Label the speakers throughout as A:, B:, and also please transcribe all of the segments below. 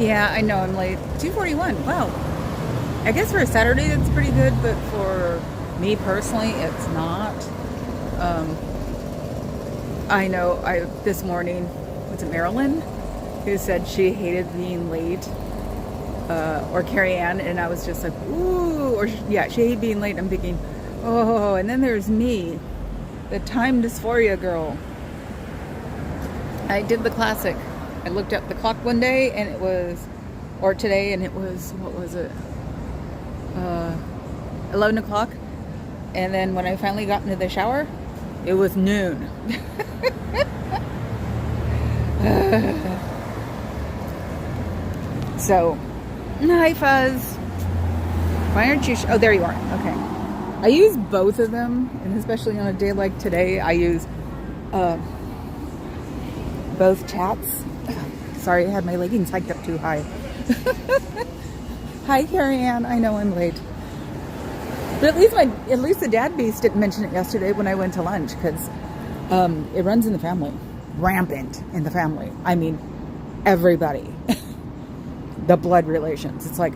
A: Yeah, I know I'm late. 2:41. Wow. I guess for a Saturday that's pretty good, but for me personally, it's not. Um, I know this morning, was it Marilyn, who said she hated being late, or Carrie Ann, and I was just like, ooh, or yeah, she hated being late. I'm thinking, oh, and then there's me, the time dysphoria girl. I did the classic. I looked up the clock one day and it was, or today, and it was, what was it? 11 o'clock. And then when I finally got into the shower, it was noon. So, hi Fuzz. Why aren't you, oh, there you are. Okay. I use both of them, and especially on a day like today, I use both chats. Sorry, I had my leggings hiked up too high. Hi, Carrie Ann. I know I'm late, but at least the dad beast didn't mention it yesterday when I went to lunch, because it runs in the family, rampant in the family. I mean, everybody, the blood relations. It's like,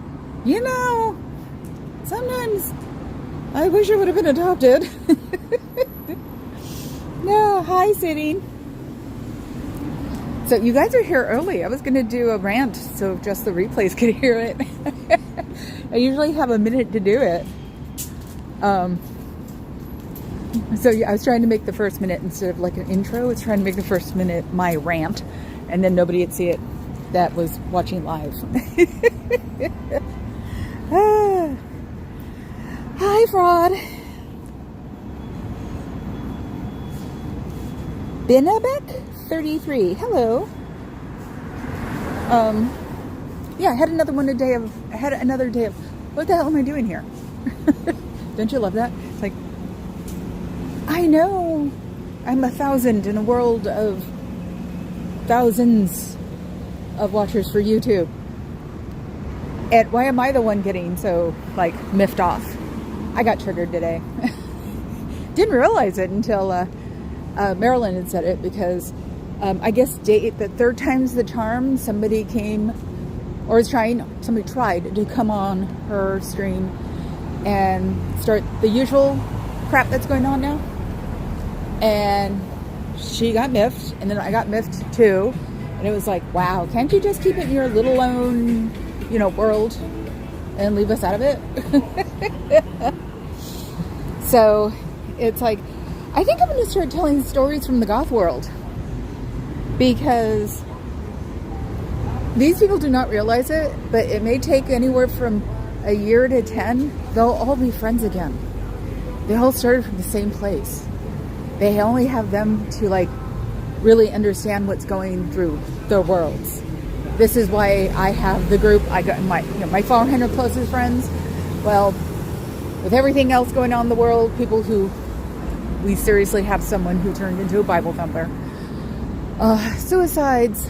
A: sometimes I wish I would have been adopted. No, hi, sitting. So you guys are here early. I was going to do a rant so just the replays could hear it. I usually have a minute to do it. So yeah, I was trying to make the first minute, instead of like an intro, I was trying to make the first minute my rant, and then nobody would see it that was watching live. Hi, Fraud. Benabek 33. Hello. Yeah, I had another day of, what the hell am I doing here? Don't you love that? It's like, I know I'm 1,000 in a world of thousands of watchers for YouTube. And why am I the one getting so, like, miffed off? I got triggered today. Didn't realize it until Marilyn had said it, because I guess the third time's the charm. Somebody tried to come on her stream and start the usual crap that's going on now. And she got miffed, and then I got miffed too. And it was like, wow, can't you just keep it in your little own, world and leave us out of it? So it's like, I think I'm going to start telling stories from the goth world, because these people do not realize it, but it may take anywhere from a year to 10. They'll all be friends again. They all started from the same place. They only have them to really understand what's going through their worlds. This is why I have the group. I got my 400 closest friends. Well, with everything else going on in the world, people who, we seriously have someone who turned into a Bible thumper. Suicides,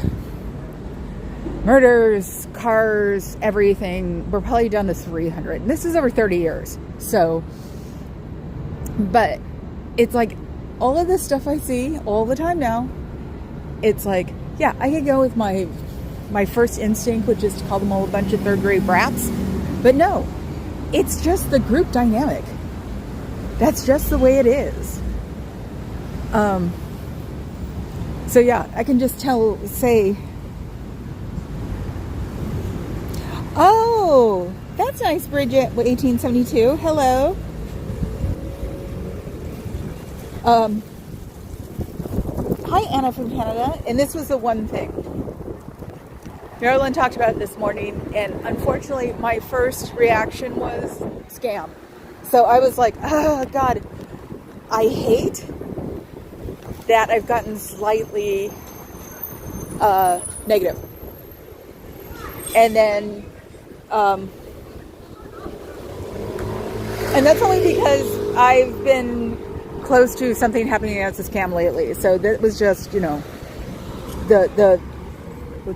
A: murders, cars, everything. We're probably down to 300. And this is over 30 years. So, but it's like all of this stuff I see all the time now. It's like, yeah, I could go with my first instinct, which is to call them all a bunch of third grade brats. But no, it's just the group dynamic. That's just the way it is. So yeah, I can just say, oh, that's nice, Bridget, 1872. Hello. Hi, Anna from Canada. And this was the one thing. Marilyn talked about it this morning, and unfortunately, my first reaction was scam. So I was like, oh, God, I hate that I've gotten slightly negative. And then, and that's only because I've been close to something happening as a scam lately. So that was just, with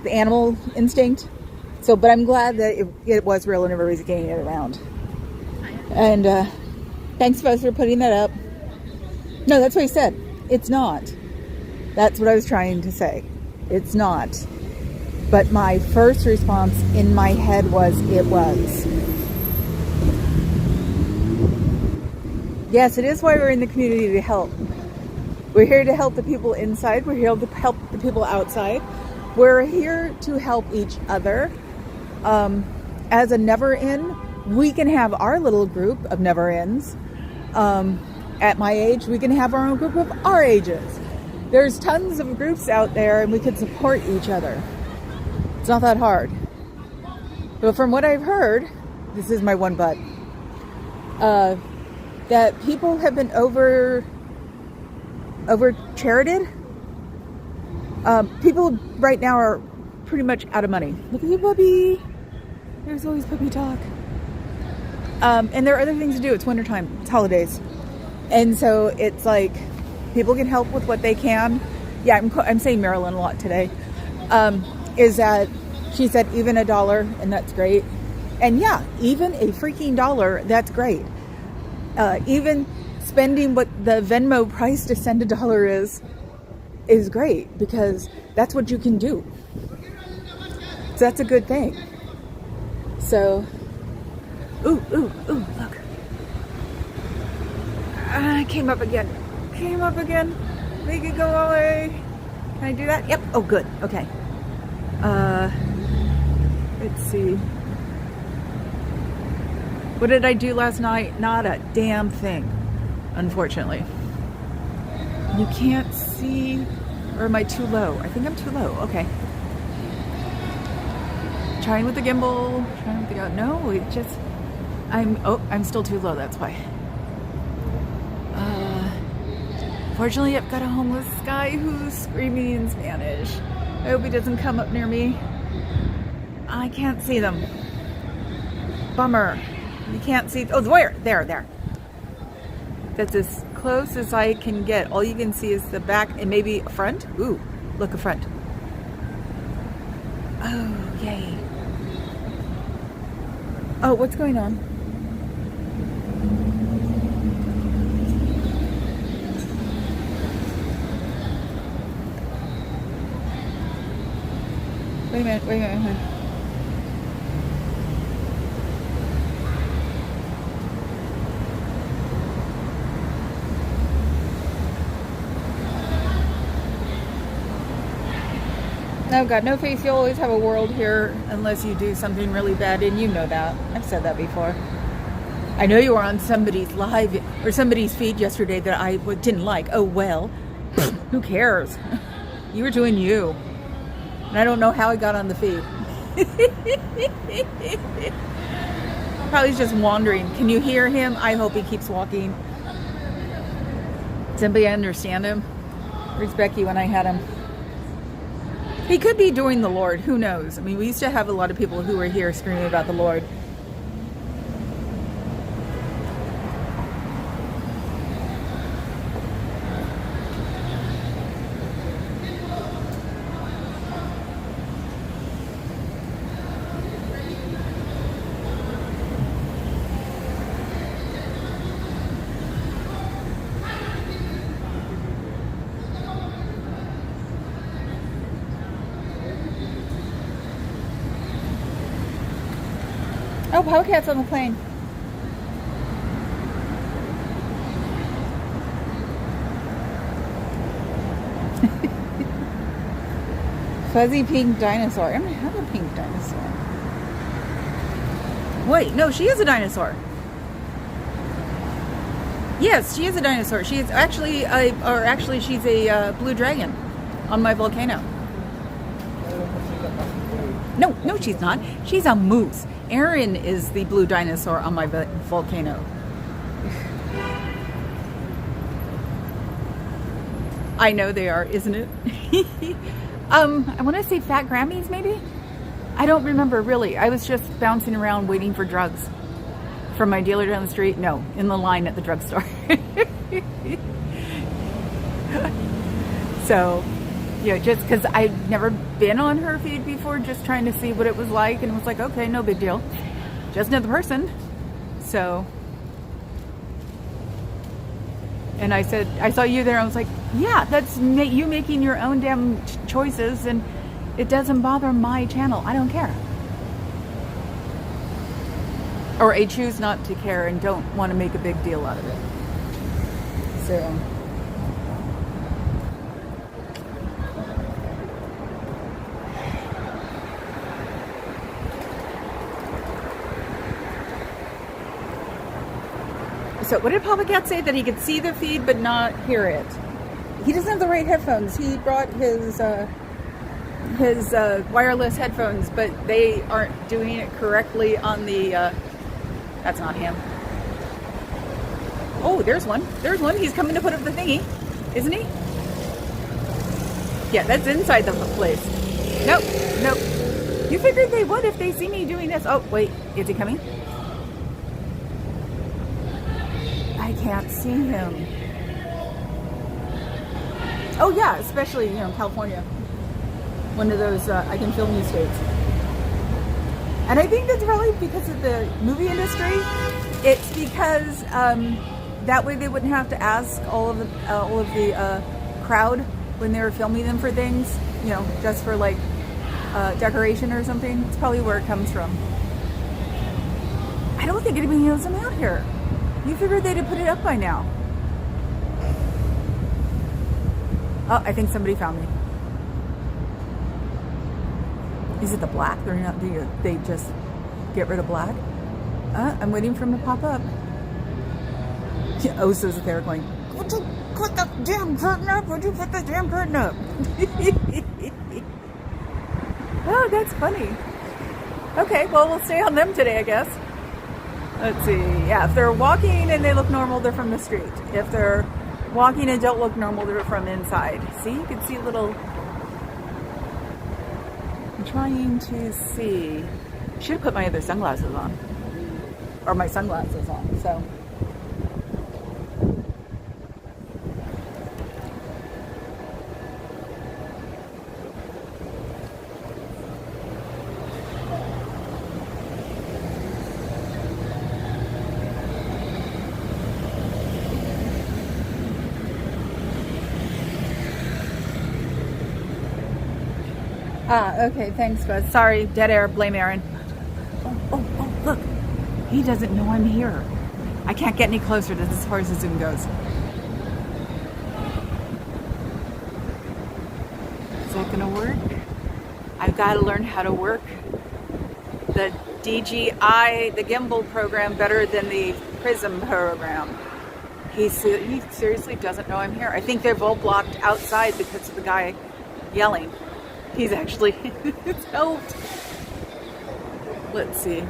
A: the animal instinct. So, but I'm glad that it was real and everybody's getting it around. And thanks, Buzz, for putting that up. No, that's what he said. It's not. That's what I was trying to say. It's not. But my first response in my head was, it was. Yes, it is why we're in the community, to help. We're here to help the people inside. We're here to help the people outside. We're here to help each other. As a never-in, we can have our little group of never-ins. At my age, we can have our own group of our ages. There's tons of groups out there, and we can support each other. It's not that hard. But from what I've heard, this is my one but, that people have been over charited. People right now are pretty much out of money. Look at you, puppy. There's always puppy talk. And there are other things to do. It's wintertime. It's holidays. And so it's like people can help with what they can. Yeah, I'm saying Marilyn a lot today. Is that she said even $1, and that's great. And yeah, even a freaking $1, that's great. Even spending what the Venmo price to send $1 is great, because that's what you can do. So that's a good thing. So, ooh, look. Came up again. Make it go away. Can I do that? Yep. Oh, good. Okay. Let's see. What did I do last night? Not a damn thing, unfortunately. You can't see, or am I too low? I think I'm too low. Okay. Trying with the gimbal. No, it just, I'm still too low. That's why. Fortunately, I've got a homeless guy who's screaming in Spanish. I hope he doesn't come up near me. I can't see them. Bummer. You can't see. Oh, where? There. That's as close as I can get. All you can see is the back and maybe a front. Ooh, look, a front. Oh, yay. Oh, what's going on? Wait a minute. No, God, no face. You'll always have a world here unless you do something really bad, and you know that. I've said that before. I know you were on somebody's live or somebody's feed yesterday that I didn't like. Oh, well. Who cares? You were doing you. And I don't know how I got on the feed. Probably just wandering. Can you hear him? I hope he keeps walking. Does anybody understand him? Where's Becky when I had him? He could be doing the Lord. Who knows? I mean, we used to have a lot of people who were here screaming about the Lord. Oh, Polecat's on the plane. Fuzzy pink dinosaur. I'm gonna have a pink dinosaur. Wait, no, she is a dinosaur. Yes, she is a dinosaur. She is actually, she's a blue dragon on my volcano. No, she's not. She's a moose. Erin is the blue dinosaur on my volcano. I know they are, isn't it? I want to say Fat Grammys, maybe? I don't remember, really. I was just bouncing around waiting for drugs from my dealer down the street. No, in the line at the drugstore. So, yeah, just because I'd never been on her feed before, just trying to see what it was like, and it was like, okay, no big deal. Just another person. So, and I said, I saw you there, I was like, yeah, that's you making your own damn choices, and It doesn't bother my channel. I don't care. Or I choose not to care and don't want to make a big deal out of it. So. So what did Papa Cat say? That he could see the feed but not hear it. He doesn't have the right headphones. He brought his wireless headphones, but they aren't doing it correctly on the. That's not him. Oh, there's one. There's one. He's coming to put up the thingy, isn't he? Yeah, that's inside the place. Nope, nope. You figured they would if they see me doing this. Oh, wait, is he coming? I can't see him. Oh yeah, especially, you know, California. One of those I can film you states. And I think that's probably because of the movie industry. It's because that way they wouldn't have to ask all of the crowd when they were filming them for things, you know, just for like decoration or something. It's probably where it comes from. I don't think anybody knows I'm out here. You figured they'd have put it up by now. Oh, I think somebody found me. Is it the black? They're not. They just get rid of black. I'm waiting for him to pop up. Oso's there going, would you put the damn curtain up? Would you put the damn curtain up? Oh, that's funny. Okay, well, we'll stay on them today, I guess. Let's see. Yeah, if they're walking and they look normal, they're from the street. If they're walking and don't look normal, they're from inside. See, you can see a little. I'm trying to see. Should have put my other sunglasses on. Or my sunglasses on, so. Okay, thanks, bud. Sorry, dead air, blame Aaron. Oh, look. He doesn't know I'm here. I can't get any closer. That's as far as the zoom goes. Is that gonna work? I've got to learn how to work the DJI, the gimbal program, better than the Prism program. He seriously doesn't know I'm here. I think they're all blocked outside because of the guy yelling. He's actually it's helped. Let's see.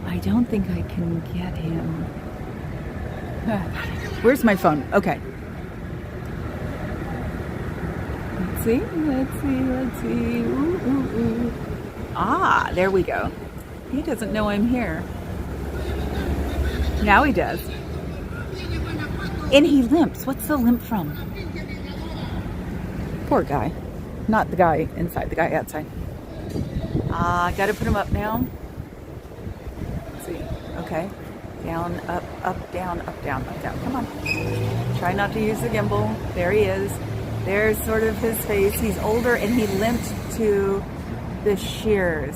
A: I don't think I can get him. Where's my phone? Okay. Let's see. Ooh. Ah, there we go. He doesn't know I'm here. Now he does. And he limps. What's the limp from? Poor guy. Not the guy inside, the guy outside. Gotta put him up now. Let's see. Okay. Down, up, down, up, down, up, down. Come on. Try not to use the gimbal. There he is. There's sort of his face. He's older and he limped to the shears.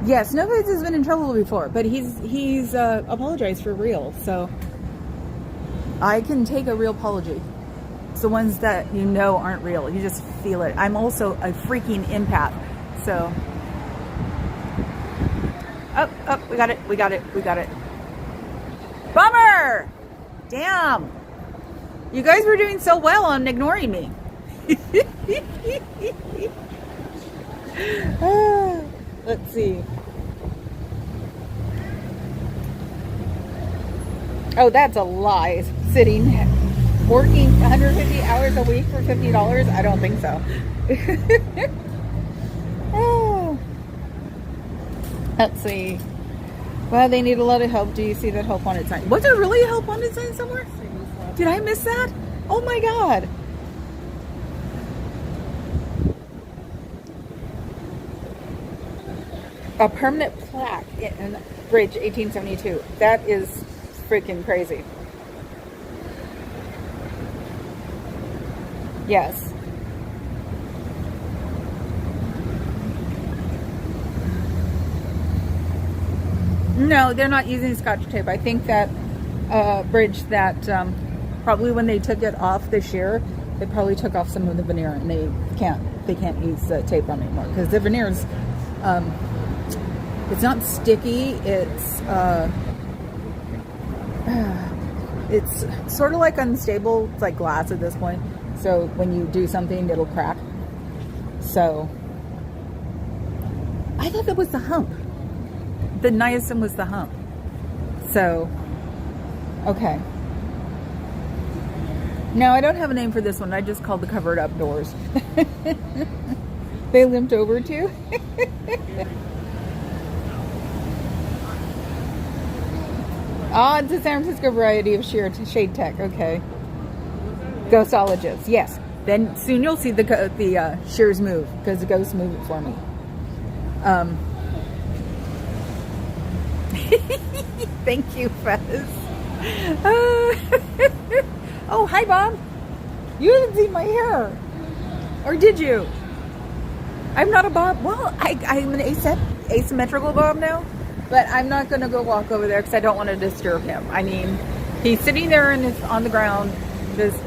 A: Yes, Snowface has been in trouble before, but he's apologized for real, so I can take a real apology. It's the ones that you know aren't real. You just feel it. I'm also a freaking empath, so. Oh, we got it. Bummer! Damn. You guys were doing so well on ignoring me. Let's see. Oh, that's a lie. Sitting, working 150 hours a week for $50? I don't think so. Oh. Let's see. Well, they need a lot of help. Do you see that help wanted sign? Was there really a help wanted sign somewhere? Did I miss that? Oh my God. A permanent plaque in Bridge 1872. That is freaking crazy. Yes. No, they're not using Scotch tape. I think that bridge that probably when they took it off this year, they probably took off some of the veneer, and they can't use the tape on anymore because the veneer is it's not sticky. It's sort of like unstable. It's like glass at this point. So when you do something, it'll crack. So I thought that was the hump. The niacin was the hump. So, okay. No, I don't have a name for this one. I just called the covered up doors. They limped over too. Ah, it's a San Francisco variety of shade tech. Okay. Ghostologists. Yes. Then soon you'll see the shears move because the ghosts move it for me. Thank you, Fez. Oh, hi, Bob. You didn't see my hair. Or did you? I'm not a Bob. Well, I'm an asymmetrical Bob now. But I'm not going to go walk over there because I don't want to disturb him. I mean, he's sitting there on the ground, just,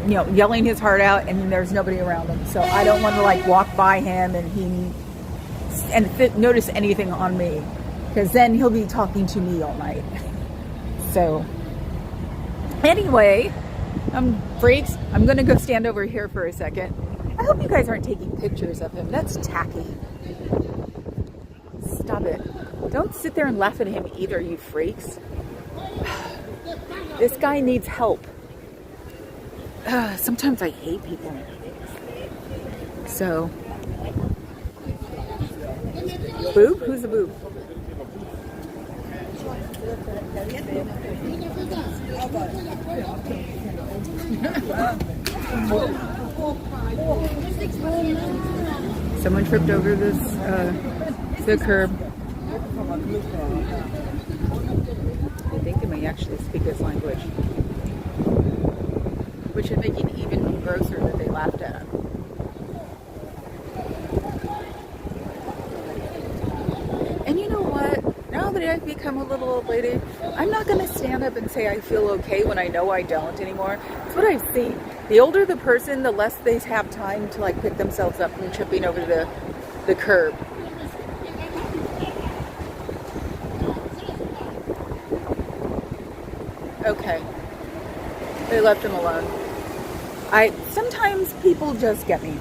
A: yelling his heart out, and there's nobody around him. So I don't want to like walk by him and notice anything on me, because then he'll be talking to me all night. So anyway, freaks, I'm going to go stand over here for a second. I hope you guys aren't taking pictures of him. That's tacky. Stop it. Don't sit there and laugh at him either, you freaks. This guy needs help. Sometimes I hate people. So. Boob? Who's the boob? Someone tripped over the curb. I think they may actually speak his language, which would make it even grosser that they laughed at. And you know what? Now that I've become a little old lady, I'm not going to stand up and say I feel okay when I know I don't anymore. It's what I've seen. The older the person, the less they have time to like pick themselves up from tripping over the curb. Okay. They left him alone. Sometimes people just get me.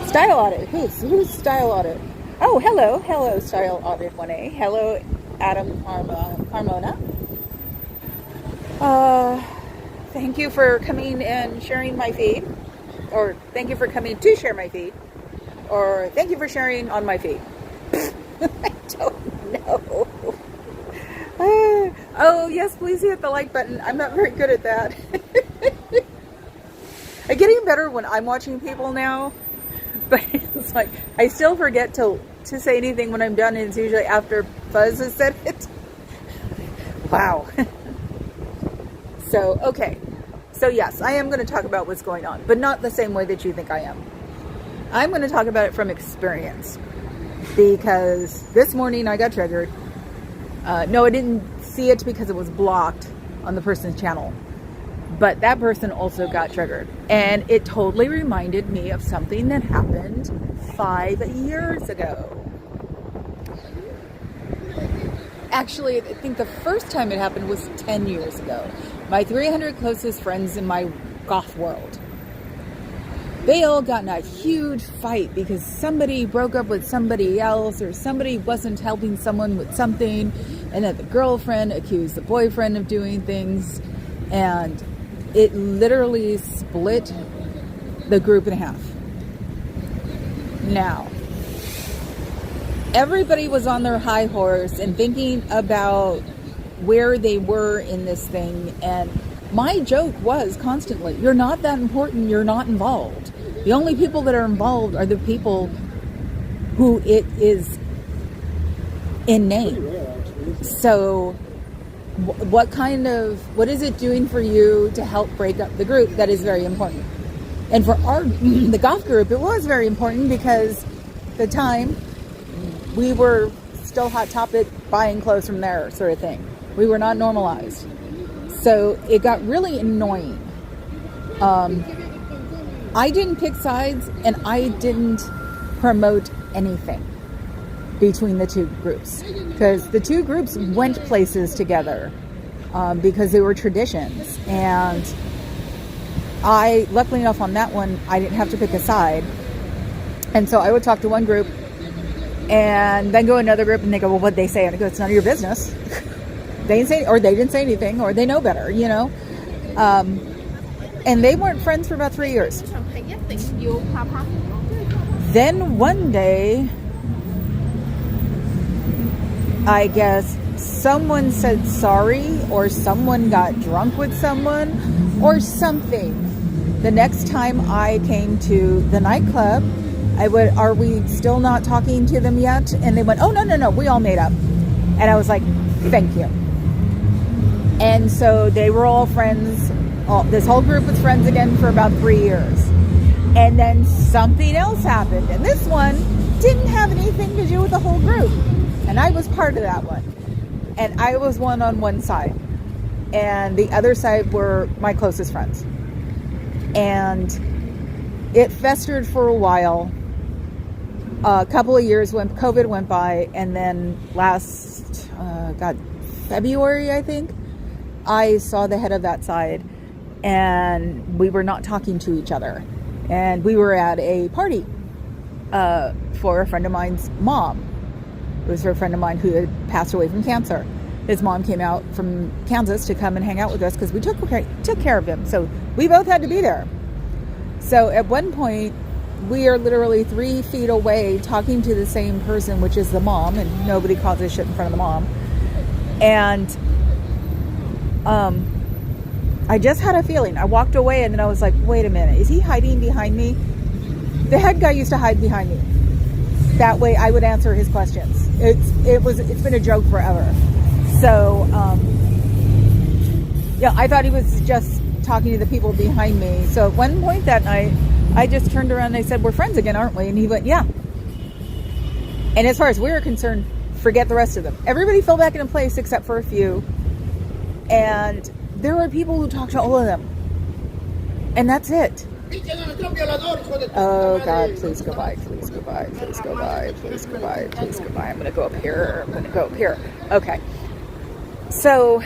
A: Style audit. Who's style audit? Oh, hello, style audit 1A. Hello, Adam Carmona. Thank you for coming and sharing my feed, or thank you for coming to share my feed, or thank you for sharing on my feed. I don't know. Oh, yes, please hit the like button. I'm not very good at that. I'm getting better when I'm watching people now, but it's like I still forget to say anything when I'm done, and it's usually after Fuzz has said it. Wow. So, okay. So, yes, I am going to talk about what's going on, but not the same way that you think I am. I'm going to talk about it from experience, because this morning I got triggered. No, I didn't see it because it was blocked on the person's channel, but that person also got triggered, and it totally reminded me of something that happened 5 years ago. Actually, I think the first time it happened was 10 years ago. My 300 closest friends in my goth world, they all got in a huge fight because somebody broke up with somebody else, or somebody wasn't helping someone with something, and then the girlfriend accused the boyfriend of doing things, and it literally split the group in half. Now, everybody was on their high horse and thinking about where they were in this thing, and my joke was constantly, you're not that important, you're not involved. The only people that are involved are the people who it is in name. So what is it doing for you to help break up the group? That is very important. And for the goth group, it was very important because at the time we were still Hot Topic, buying clothes from there sort of thing. We were not normalized. So it got really annoying. I didn't pick sides and I didn't promote anything between the two groups, because the two groups went places together because they were traditions. And luckily enough on that one, I didn't have to pick a side. And so I would talk to one group and then go to another group and they go, well, what'd they say? And I go, it's none of your business. They didn't say anything, or they know better, you know? And they weren't friends for about 3 years. Then one day, I guess someone said sorry, or someone got drunk with someone, or something. The next time I came to the nightclub, are we still not talking to them yet? And they went, oh, no, we all made up. And I was like, thank you. And so they were all friends. This whole group was friends again for about 3 years. And then something else happened. And this one didn't have anything to do with the whole group. And I was part of that one. And I was on one side. And the other side were my closest friends. And it festered for a while. A couple of years when COVID went by. And then last, February, I think, I saw the head of that side. And we were not talking to each other. And we were at a party for a friend of mine's mom. It was for a friend of mine who had passed away from cancer. His mom came out from Kansas to come and hang out with us because we took care of him. So we both had to be there. So at one point, we are literally 3 feet away talking to the same person, which is the mom, and nobody causes shit in front of the mom. And I just had a feeling. I walked away and then I was like, wait a minute, is he hiding behind me? The head guy used to hide behind me. That way I would answer his questions. It's been a joke forever. So, I thought he was just talking to the people behind me. So at one point that night, I just turned around and I said, we're friends again, aren't we? And he went, yeah. And as far as we were concerned, forget the rest of them. Everybody fell back into place except for a few. And there were people who talked to all of them. And that's it. Oh God, please go by, please go by, please go by, please go by, please go by. I'm going to go up here. I'm going to go up here. Okay. So,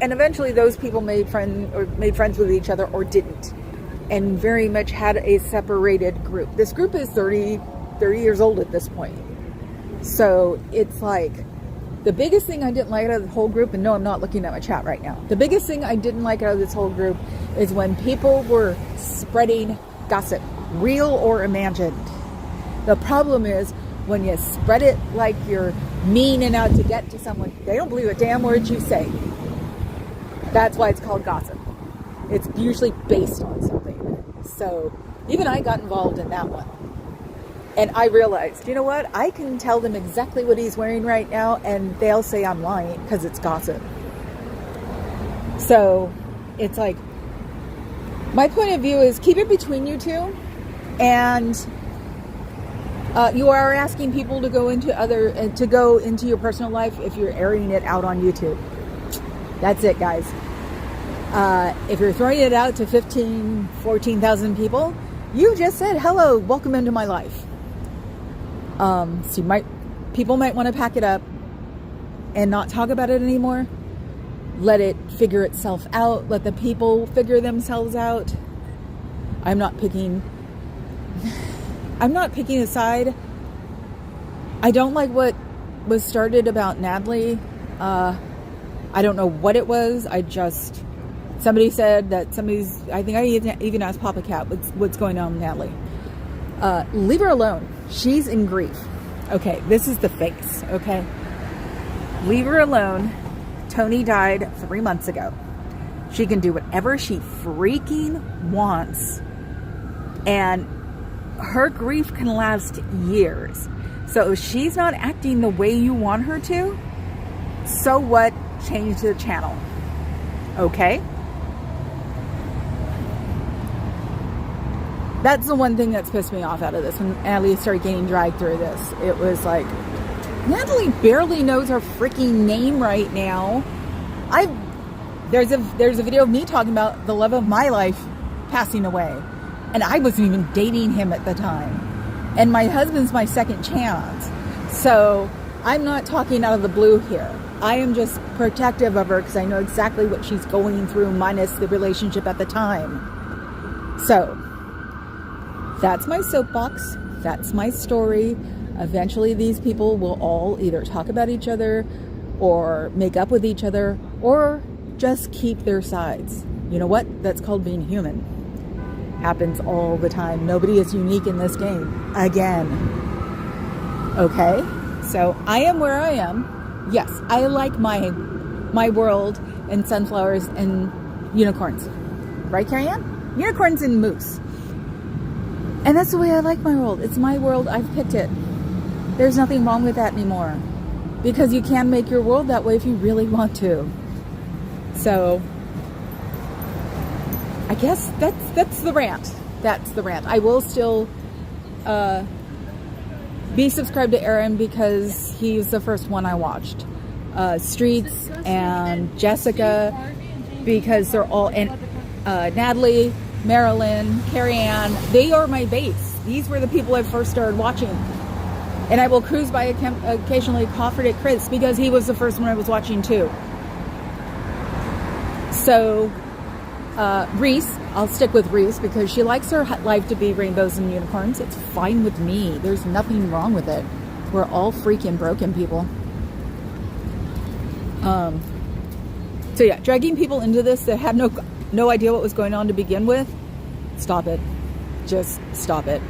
A: and eventually those people made friends with each other or didn't. And very much had a separated group. This group is 30 years old at this point. So it's like, the biggest thing I didn't like out of the whole group, and no, I'm not looking at my chat right now. The biggest thing I didn't like out of this whole group is when people were spreading gossip, real or imagined. The problem is when you spread it like you're mean and out to get to someone, they don't believe a damn word you say. That's why it's called gossip. It's usually based on something. So even I got involved in that one. And I realized, you know what? I can tell them exactly what he's wearing right now, and they'll say I'm lying because it's gossip. So it's like, my point of view is keep it between you two. And you are asking people to go into your personal life if you're airing it out on YouTube. That's it, guys. If you're throwing it out to 14,000 people, you just said, hello, welcome into my life. So people might want to pack it up and not talk about it anymore. Let it figure itself out. Let the people figure themselves out. I'm not picking a side. I don't like what was started about Natalie. I don't know what it was. Somebody said that I think I even asked Papa Cat what's going on with Natalie. Leave her alone. She's in grief. Okay, this is the face, okay? Leave her alone. Tony died 3 months ago. She can do whatever she freaking wants. And her grief can last years. So if she's not acting the way you want her to, so what? Change the channel. Okay? That's the one thing that's pissed me off out of this. When Natalie started getting dragged through this, it was like, Natalie barely knows her freaking name right now. There's a video of me talking about the love of my life passing away, and I wasn't even dating him at the time. And my husband's my second chance, so I'm not talking out of the blue here. I am just protective of her because I know exactly what she's going through, minus the relationship at the time. So that's my soapbox. That's my story. Eventually these people will all either talk about each other or make up with each other or just keep their sides. You know what? That's called being human. Happens all the time. Nobody is unique in this game. Again. Okay? So I am where I am. Yes, I like my world and sunflowers and unicorns. Right, Carrie Ann? Unicorns and moose. And that's the way I like my world. It's my world. I've picked it. There's nothing wrong with that anymore. Because you can make your world that way if you really want to. So, I guess that's the rant. That's the rant. I will still be subscribed to Aaron because he's the first one I watched. Streets and Jessica, because they're all, and Natalie, Marilyn, Carrie Ann, they are my base. These were the people I first started watching. And I will cruise by occasionally Crawford at Chris because he was the first one I was watching too. So, Reese, I'll stick with Reese because she likes her life to be rainbows and unicorns. It's fine with me. There's nothing wrong with it. We're all freaking broken people. So yeah, dragging people into this that had no idea what was going on to begin with, stop it. Just stop it.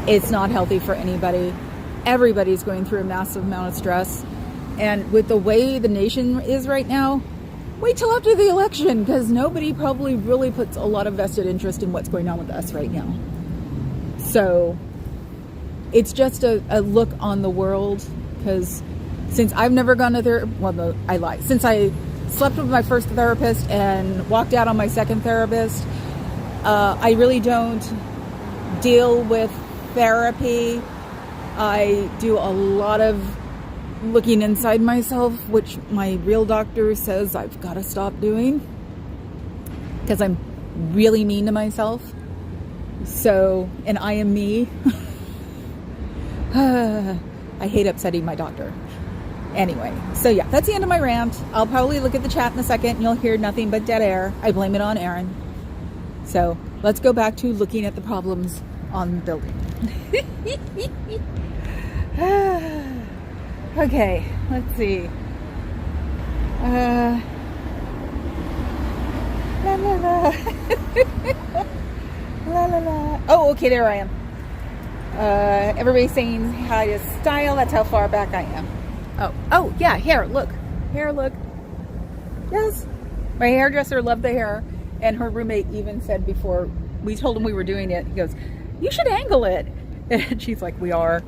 A: It's not healthy for anybody. Everybody's going through a massive amount of stress. And with the way the nation is right now, wait till after the election, because nobody probably really puts a lot of vested interest in what's going on with us right now. So it's just a look on the world, because since I've never gone to therapy, well, no, I lie. Since I slept with my first therapist and walked out on my second therapist, I really don't deal with therapy. I do a lot of looking inside myself, which my real doctor says I've got to stop doing because I'm really mean to myself. So, and I am me. I hate upsetting my doctor. Anyway, so yeah, that's the end of my rant. I'll probably look at the chat in a second and you'll hear nothing but dead air. I blame it on Aaron. So let's go back to looking at the problems on the building. Okay, let's see. La la la. La la la. Oh, okay, there I am. Everybody's saying hi to style. That's how far back I am. Oh, yeah, hair, look. Hair, look. Yes. My hairdresser loved the hair, and her roommate even said before we told him we were doing it, he goes, "You should angle it." And she's like, "We are."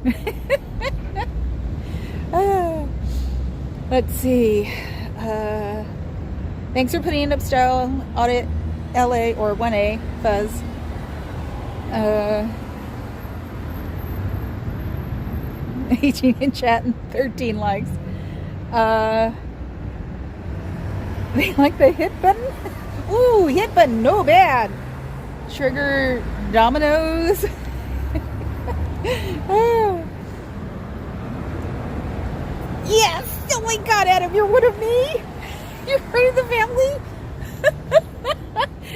A: Let's see. Thanks for putting up Style Audit LA or 1A Fuzz. 18 in chat and 13 likes. They like the hit button? Ooh, hit button, no bad. Trigger dominoes. Oh. Yes! Oh my god, Adam, you're one of me! You're part of the family?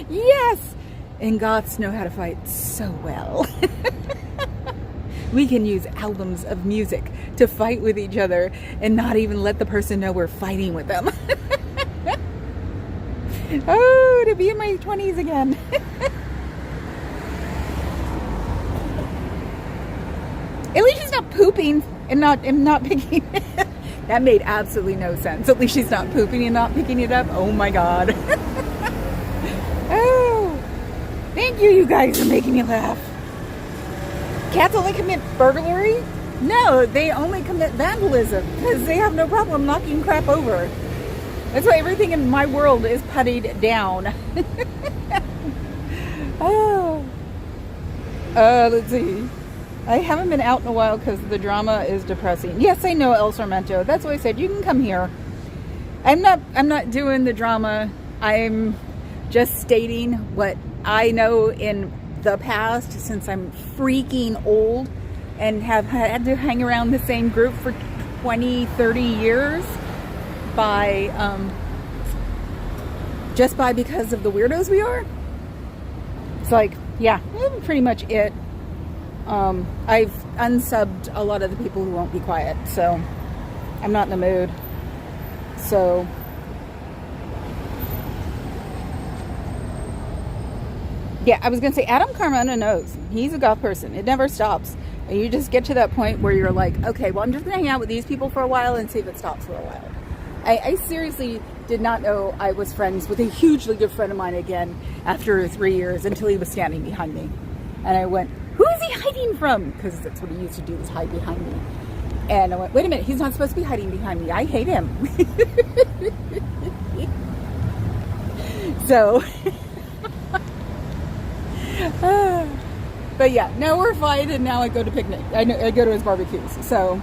A: Yes! And goths know how to fight so well. We can use albums of music to fight with each other and not even let the person know we're fighting with them. Oh, to be in my 20s again. At least she's not pooping and not picking it. That made absolutely no sense. At least she's not pooping and not picking it up. Oh my god. Oh, thank you, you guys, for making me laugh. Cats only commit burglary No, they only commit vandalism because they have no problem knocking crap over. That's why everything in my world is puttied down. Oh. Let's see. I haven't been out in a while because the drama is depressing. Yes, I know, El Sormento. That's why I said you can come here. I'm not doing the drama. I'm just stating what I know in the past, since I'm freaking old and have had to hang around the same group for 20, 30 years because of the weirdos we are. It's like, yeah, that's pretty much it. I've unsubbed a lot of the people who won't be quiet, so I'm not in the mood. So yeah, I was gonna say Adam Carmona knows. He's a goth person. It never stops. And you just get to that point where you're like, okay, well, I'm just gonna hang out with these people for a while and see if it stops for a while. I seriously did not know I was friends with a hugely good friend of mine again after 3 years, until he was standing behind me. And I went, who is he hiding from? Because that's what he used to do, was hide behind me. And I went, wait a minute, he's not supposed to be hiding behind me. I hate him. So, but yeah, now we're fine, and now I go to picnic. I go to his barbecues. So,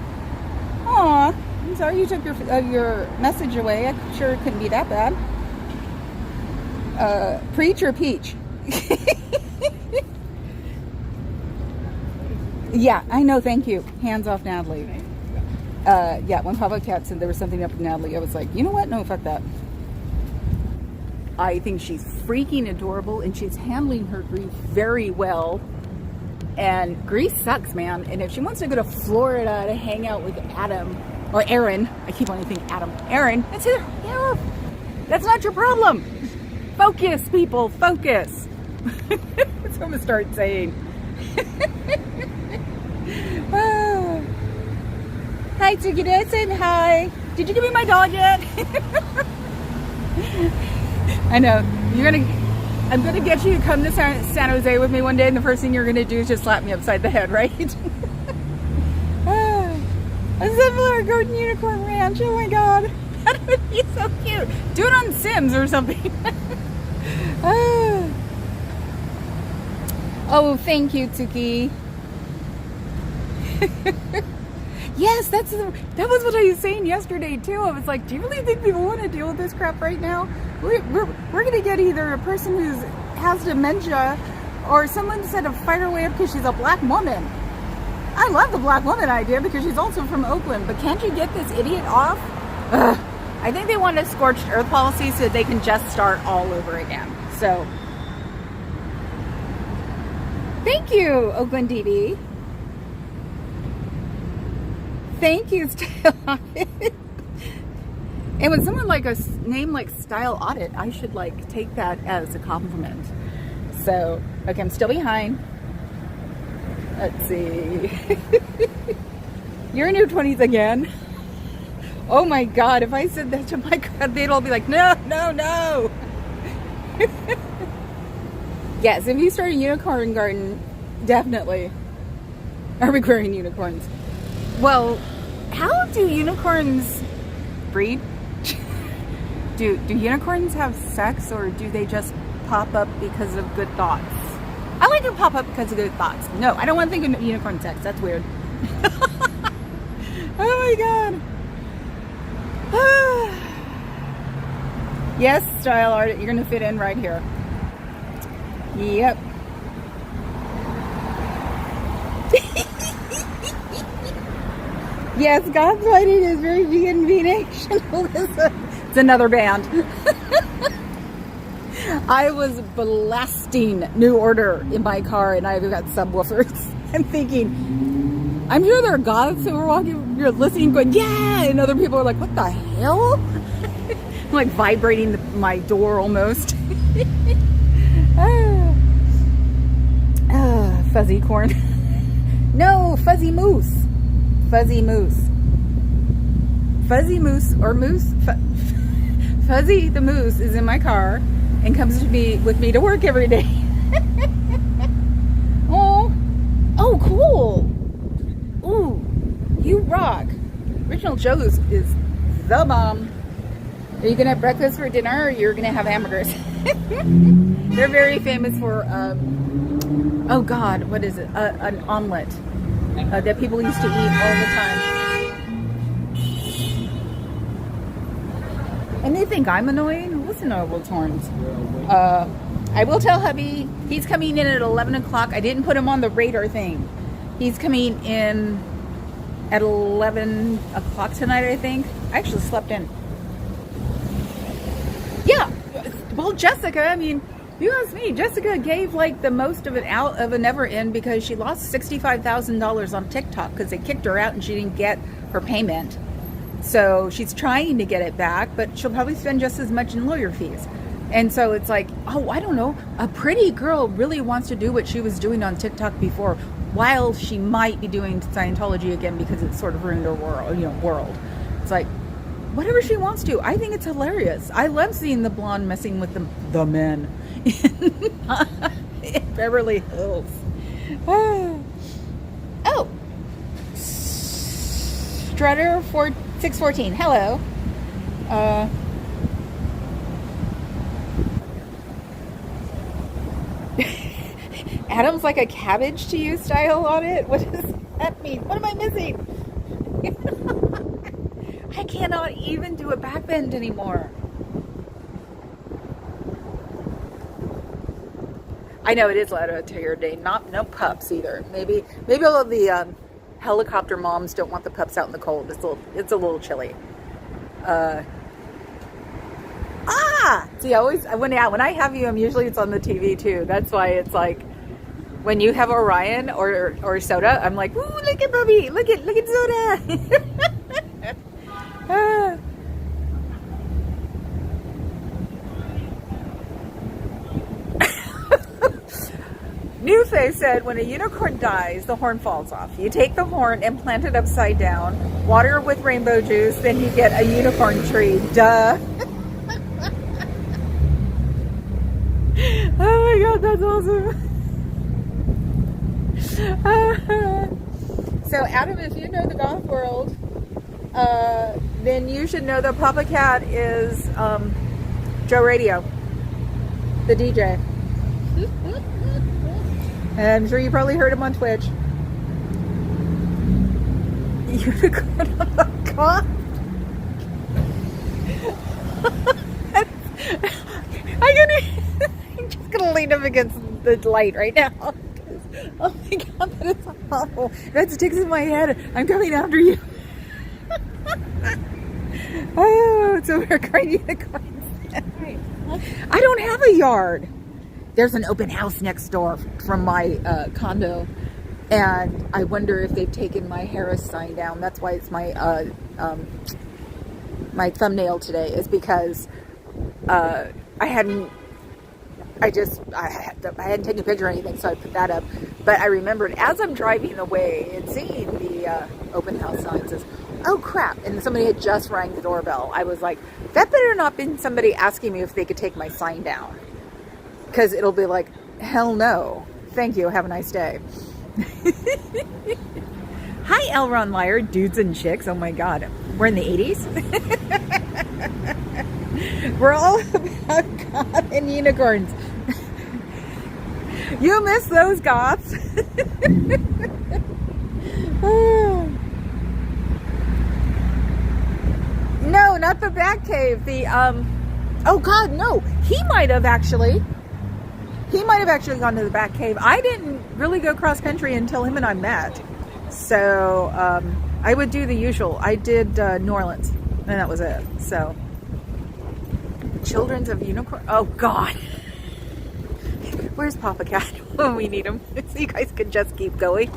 A: aw, I'm sorry you took your message away. I'm sure it couldn't be that bad. Preach or peach? Yeah, I know, thank you. Hands off Natalie. Yeah, when Papa Cat said there was something up with Natalie, I was like, you know what? No, fuck that. I think she's freaking adorable, and she's handling her grief very well. And grief sucks, man. And if she wants to go to Florida to hang out with Adam, or Aaron, I keep wanting to think Adam. Aaron, that's it. Yeah, that's not your problem. Focus, people, focus. That's what I'm gonna start saying. Oh. Hi, Tsuki, say hi. Did you give me my dog yet? I know. I'm gonna get you to come to San Jose with me one day, and the first thing you're gonna do is just slap me upside the head, right? A similar Golden Unicorn Ranch. Oh my god. That would be so cute. Do it on Sims or something. Oh, thank you, Tsuki. Yes, that was what I was saying yesterday too. I was like, do you really think people want to deal with this crap right now? We're gonna get either a person who has dementia, or someone said to fight her way up because she's a black woman. I love the black woman idea because she's also from Oakland, but can't you get this idiot off? Ugh. I think they want a scorched earth policy so they can just start all over again. So, thank you, Oakland DB. Thank you, Style Audit. And with someone like a name like Style Audit, I should like take that as a compliment. So, okay, I'm still behind. Let's see. You're in your 20s again. Oh my god, if I said that to my crowd, they'd all be like, no, no, no. Yes, if you start a unicorn garden, definitely. Are we wearing unicorns? Well, how do unicorns breed? Do unicorns have sex, or do they just pop up because of good thoughts? I like to pop up because of good thoughts. No, I don't want to think of unicorn sex. That's weird. Oh my god. Yes, Style Art, you're going to fit in right here. Yep. Yes, God's Fighting is very vegan, It's another band. I was blasting New Order in my car, and I've got subwoofers. I'm thinking, I'm sure there are goths who are walking, you're listening, going, yeah! And other people are like, what the hell? I'm like vibrating my door almost. Fuzzy corn. No, fuzzy moose. Fuzzy moose. Fuzzy moose or moose. Fuzzy the moose is in my car and comes with me to work every day. Oh, cool. Ooh, rock. Original Joe's is the bomb. Are you gonna have breakfast for dinner, or you're gonna have hamburgers? They're very famous for, oh God, what is it? An omelet that people used to eat all the time. And they think I'm annoying? Listen to Will's horns. I will tell hubby, he's coming in at 11 o'clock. I didn't put him on the radar thing. He's coming in at 11 o'clock tonight, I think. I actually slept in. Yeah. Well, Jessica, I mean, you ask me, Jessica gave like the most of it out of a never end because she lost $65,000 on TikTok because they kicked her out and she didn't get her payment. So she's trying to get it back, but she'll probably spend just as much in lawyer fees. And so it's like, oh, I don't know. A pretty girl really wants to do what she was doing on TikTok before, while she might be doing Scientology again because it sort of ruined her world. It's like, whatever she wants to. I think it's hilarious. I love seeing the blonde messing with the men in Beverly Hills. Oh. Strutter 614. Hello. Adam's like a cabbage to you style on it. What does that mean? What am I missing? I cannot even do a back bend anymore. I know it is loud out here today. No pups either. Maybe all of the helicopter moms don't want the pups out in the cold. It's a little chilly. See, when I have you, usually it's on the TV too. That's why it's like when you have Orion or Soda, I'm like, ooh, look at Bubby, look at Soda. Newface said, when a unicorn dies, the horn falls off. You take the horn and plant it upside down, water it with rainbow juice, then you get a unicorn tree. Duh. Oh my God, that's awesome. So Adam, if you know the goth world, then you should know that Papa Cat is Joe Radio, the DJ. And I'm sure you probably heard him on Twitch. Unicorn on the goth. I'm just gonna lean up against the light right now. Oh my God, that is awful. That sticks in my head. I'm coming after you. Oh, so we're going unicorns. I don't have a yard. There's an open house next door from my condo, and I wonder if they've taken my Harris sign down. That's why it's my my thumbnail today, is because I hadn't taken a picture or anything, so I put that up. But I remembered as I'm driving away and seeing the open house sign says, oh crap, and somebody had just rang the doorbell. I was like, that better not been somebody asking me if they could take my sign down, because it'll be like, hell no, thank you, have a nice day. Hi, Elron Liar, dudes and chicks. Oh my God, we're in the 80s. We're all about goth and unicorns. You miss those goths. No, not the Batcave. The oh God, no. He might have actually gone to the Batcave. I didn't really go cross country until him and I met. So I would do the usual. I did New Orleans, and that was it. So Children's of Unicorn. Oh God. Where's Papa Cat when we need him? So you guys can just keep going.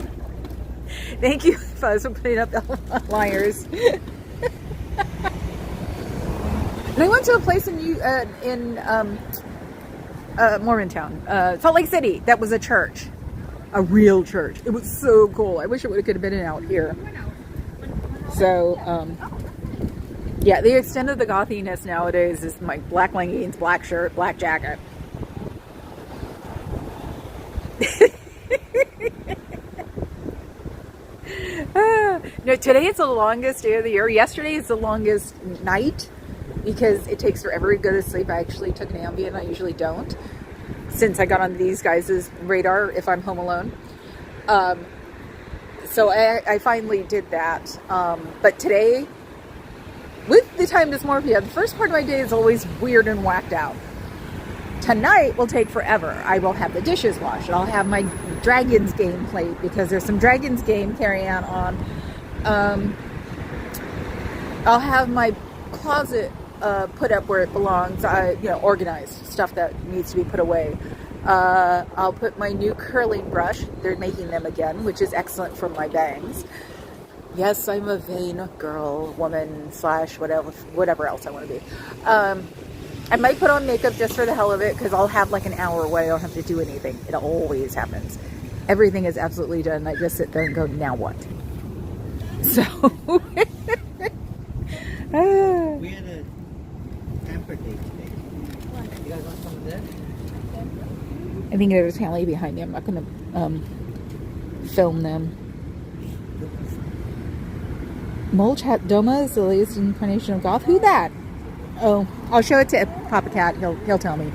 A: Thank you, Fuzz, for putting up the liars. And I went to a place in Morgantown, Salt Lake City, that was a church. A real church. It was so cool. I wish it could have been out here. So, yeah, the extent of the gothiness nowadays is my black leggings, black shirt, black jacket. No, today is the longest day of the year. Yesterday is the longest night because it takes forever to go to sleep. I actually took an Ambien. I usually don't, since I got on these guys' radar if I'm home alone. So I finally did that. But today, with the time dysmorphia, the first part of my day is always weird and whacked out. Tonight will take forever. I will have the dishes washed. I'll have my Dragons game played because there's some Dragons game carry-on on. I'll have my closet put up where it belongs. Organized stuff that needs to be put away. I'll put my new curling brush. They're making them again, which is excellent for my bangs. Yes, I'm a vain girl, woman, / whatever else I want to be. I might put on makeup just for the hell of it because I'll have like an hour where I don't have to do anything. It always happens. Everything is absolutely done. I just sit there and go, now what? So.
B: We had a camper day today. You guys want some of this?
A: I think there's a family behind me. I'm not going to film them. Molchat Doma is the latest incarnation of goth. Who that? Oh, I'll show it to Papa Cat. He'll tell me.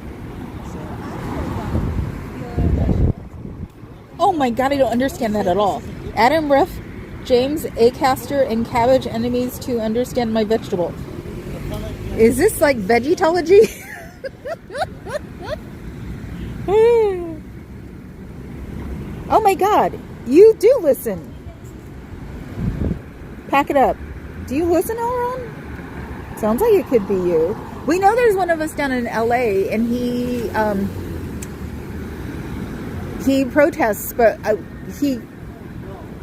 A: Oh my God, I don't understand that at all. Adam Ruff, James Acaster, and Cabbage enemies to understand my vegetable. Is this like Vegetology? Oh my God, you do listen. Pack it up. Do you listen, Elron? Sounds like it could be you. We know there's one of us down in LA, and he protests, but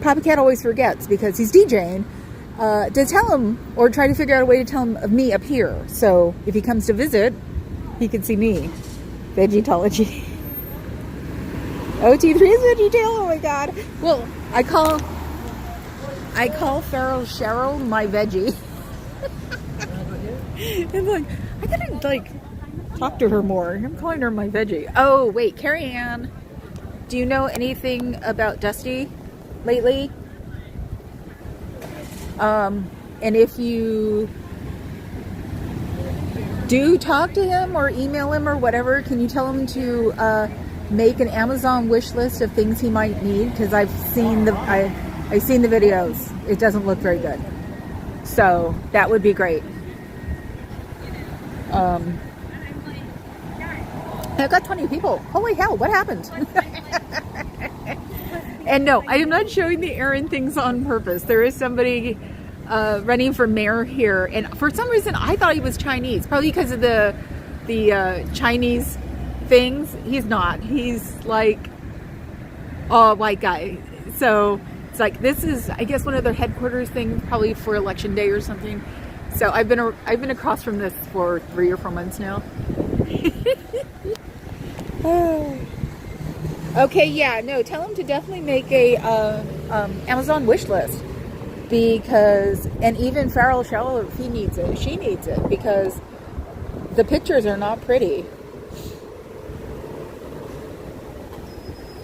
A: Papa Cat always forgets because he's DJing to tell him or try to figure out a way to tell him of me up here. So if he comes to visit, he can see me. Vegetology. OT3 is VeggieTale. Oh my God. Well, I call Feral Cheryl my veggie. I'm like, I gotta talk to her more. I'm calling her my veggie. Oh wait, Carrie Ann, do you know anything about Dusty lately? And if you do talk to him or email him or whatever, can you tell him to make an Amazon wish list of things he might need? Because I've seen the videos. It doesn't look very good. So that would be great. I've got 20 people. Holy hell, what happened? And no, I am not showing the Aaron things on purpose. There is somebody running for mayor here, and for some reason I thought he was Chinese, probably because of the Chinese things. He's not. He's like a white guy. So it's like, this is, I guess, one of their headquarters things, probably for election day or something. So I've been across from this for 3 or 4 months now. Okay, yeah, no, tell him to definitely make a Amazon wish list, because, and even Farrell Shallow, if he needs it, she needs it, because the pictures are not pretty.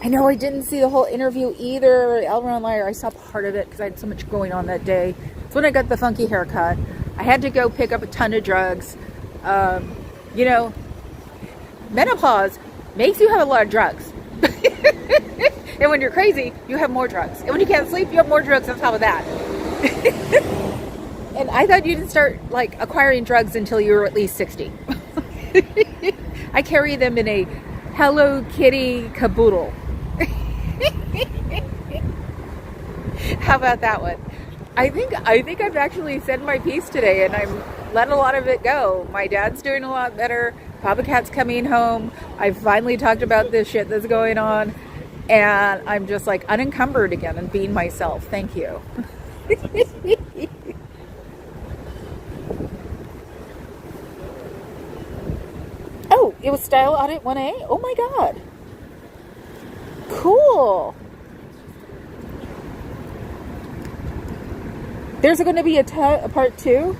A: I know I didn't see the whole interview either. Elron Liar, I saw part of it because I had so much going on that day. It's when I got the funky haircut. I had to go pick up a ton of drugs. Menopause makes you have a lot of drugs. And when you're crazy, you have more drugs. And when you can't sleep, you have more drugs on top of that. And I thought you didn't start acquiring drugs until you were at least 60. I carry them in a Hello Kitty caboodle. How about that one? I think I've actually said my piece today, and I'm letting a lot of it go. My dad's doing a lot better. Papa Cat's coming home. I've finally talked about this shit that's going on, and I'm just unencumbered again and being myself. Thank you. Oh, it was Style Audit 1A? Oh my God. Cool. There's going to be a part 2?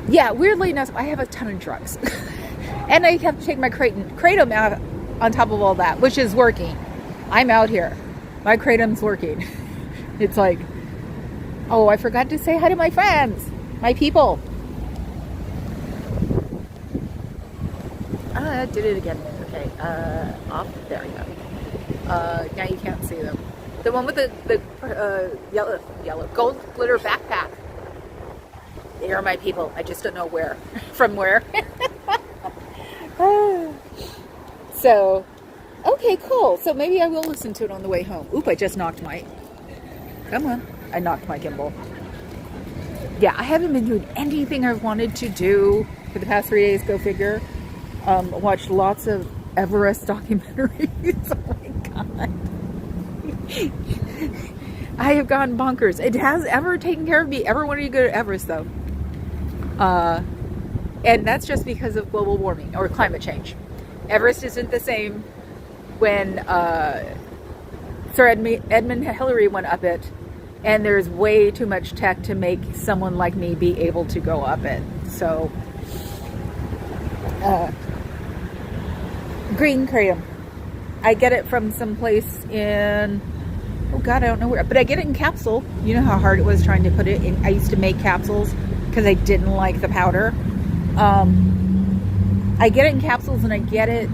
A: Yeah, weirdly enough, I have a ton of drugs. And I have to take my kratom out on top of all that, which is working. I'm out here. My kratom's working. It's Oh, I forgot to say hi to my friends, my people. Did it again. Okay, off. There we go. Now you can't see them. The one with the yellow gold glitter backpack. They are my people. I just don't know where. From where. So, okay, cool. So maybe I will listen to it on the way home. Oop, I just knocked my... Come on. I knocked my gimbal. Yeah, I haven't been doing anything I've wanted to do for the past 3 days. Go figure. Watched lots of Everest documentaries. Oh my god. I have gone bonkers. It has ever taken care of me. Ever wanted to go to Everest though. And that's just because of global warming or climate change. Everest isn't the same when Sir Edmund Hillary went up it, and there's way too much tech to make someone like me be able to go up it. So, green kratom. I get it from some place in, oh god, I don't know where, but I get it in capsule. You know how hard it was trying to put it in. I used to make capsules because I didn't like the powder. I get it in capsules, and I get it,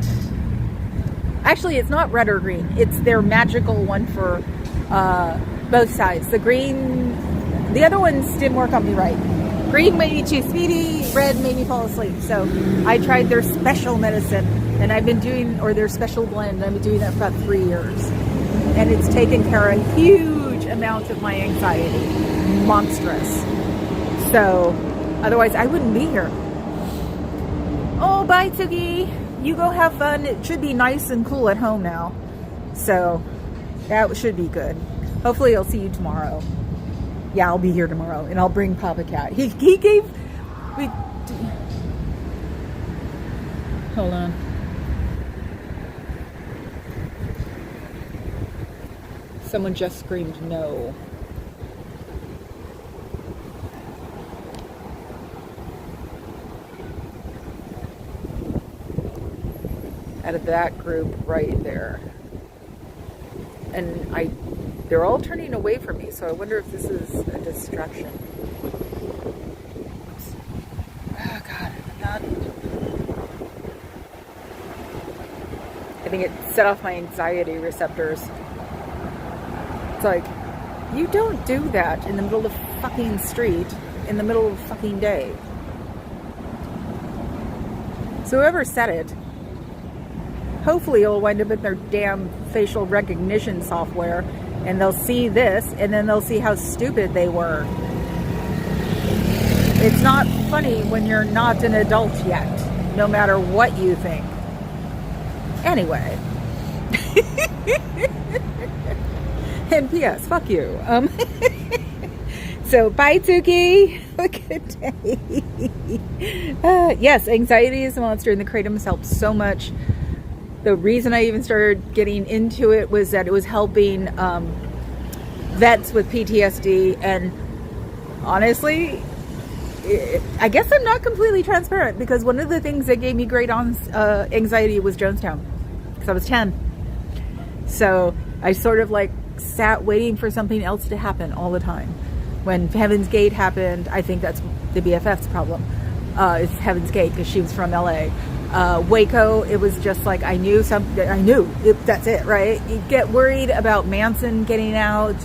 A: actually it's not red or green, it's their magical one for both sides. The green, the other ones didn't work on me right. Green made me too speedy, red made me fall asleep. So I tried their special medicine, and I've been doing, or their special blend, and I've been doing that for about 3 years. And it's taken care of a huge amount of my anxiety. Monstrous. So otherwise I wouldn't be here. Oh, bye, Tookie. You go have fun. It should be nice and cool at home now. So that should be good. Hopefully I'll see you tomorrow. Yeah, I'll be here tomorrow, and I'll bring Papa Cat. He gave... Hold on. Someone just screamed no. Out of that group right there. And they're all turning away from me, so I wonder if this is a distraction. Oops. Oh god, not... I think it set off my anxiety receptors. It's like, you don't do that in the middle of the fucking street, in the middle of the fucking day. So whoever said it, hopefully it'll wind up in their damn facial recognition software, and they'll see this, and then they'll see how stupid they were. It's not funny when you're not an adult yet, no matter what you think. Anyway. And P.S. fuck you. So bye, Tookie. Have a good day. Yes, anxiety is a monster, and the Kratom's helped so much. The reason I even started getting into it was that it was helping vets with PTSD, and honestly, I guess I'm not completely transparent, because one of the things that gave me great anxiety was Jonestown, because I was 10. So I sort of like sat waiting for something else to happen all the time. When Heaven's Gate happened, I think that's the BFF's problem. It's Heaven's Gate, because she was from LA. Waco, it was just like I knew something. I knew that's it, right? You get worried about Manson getting out,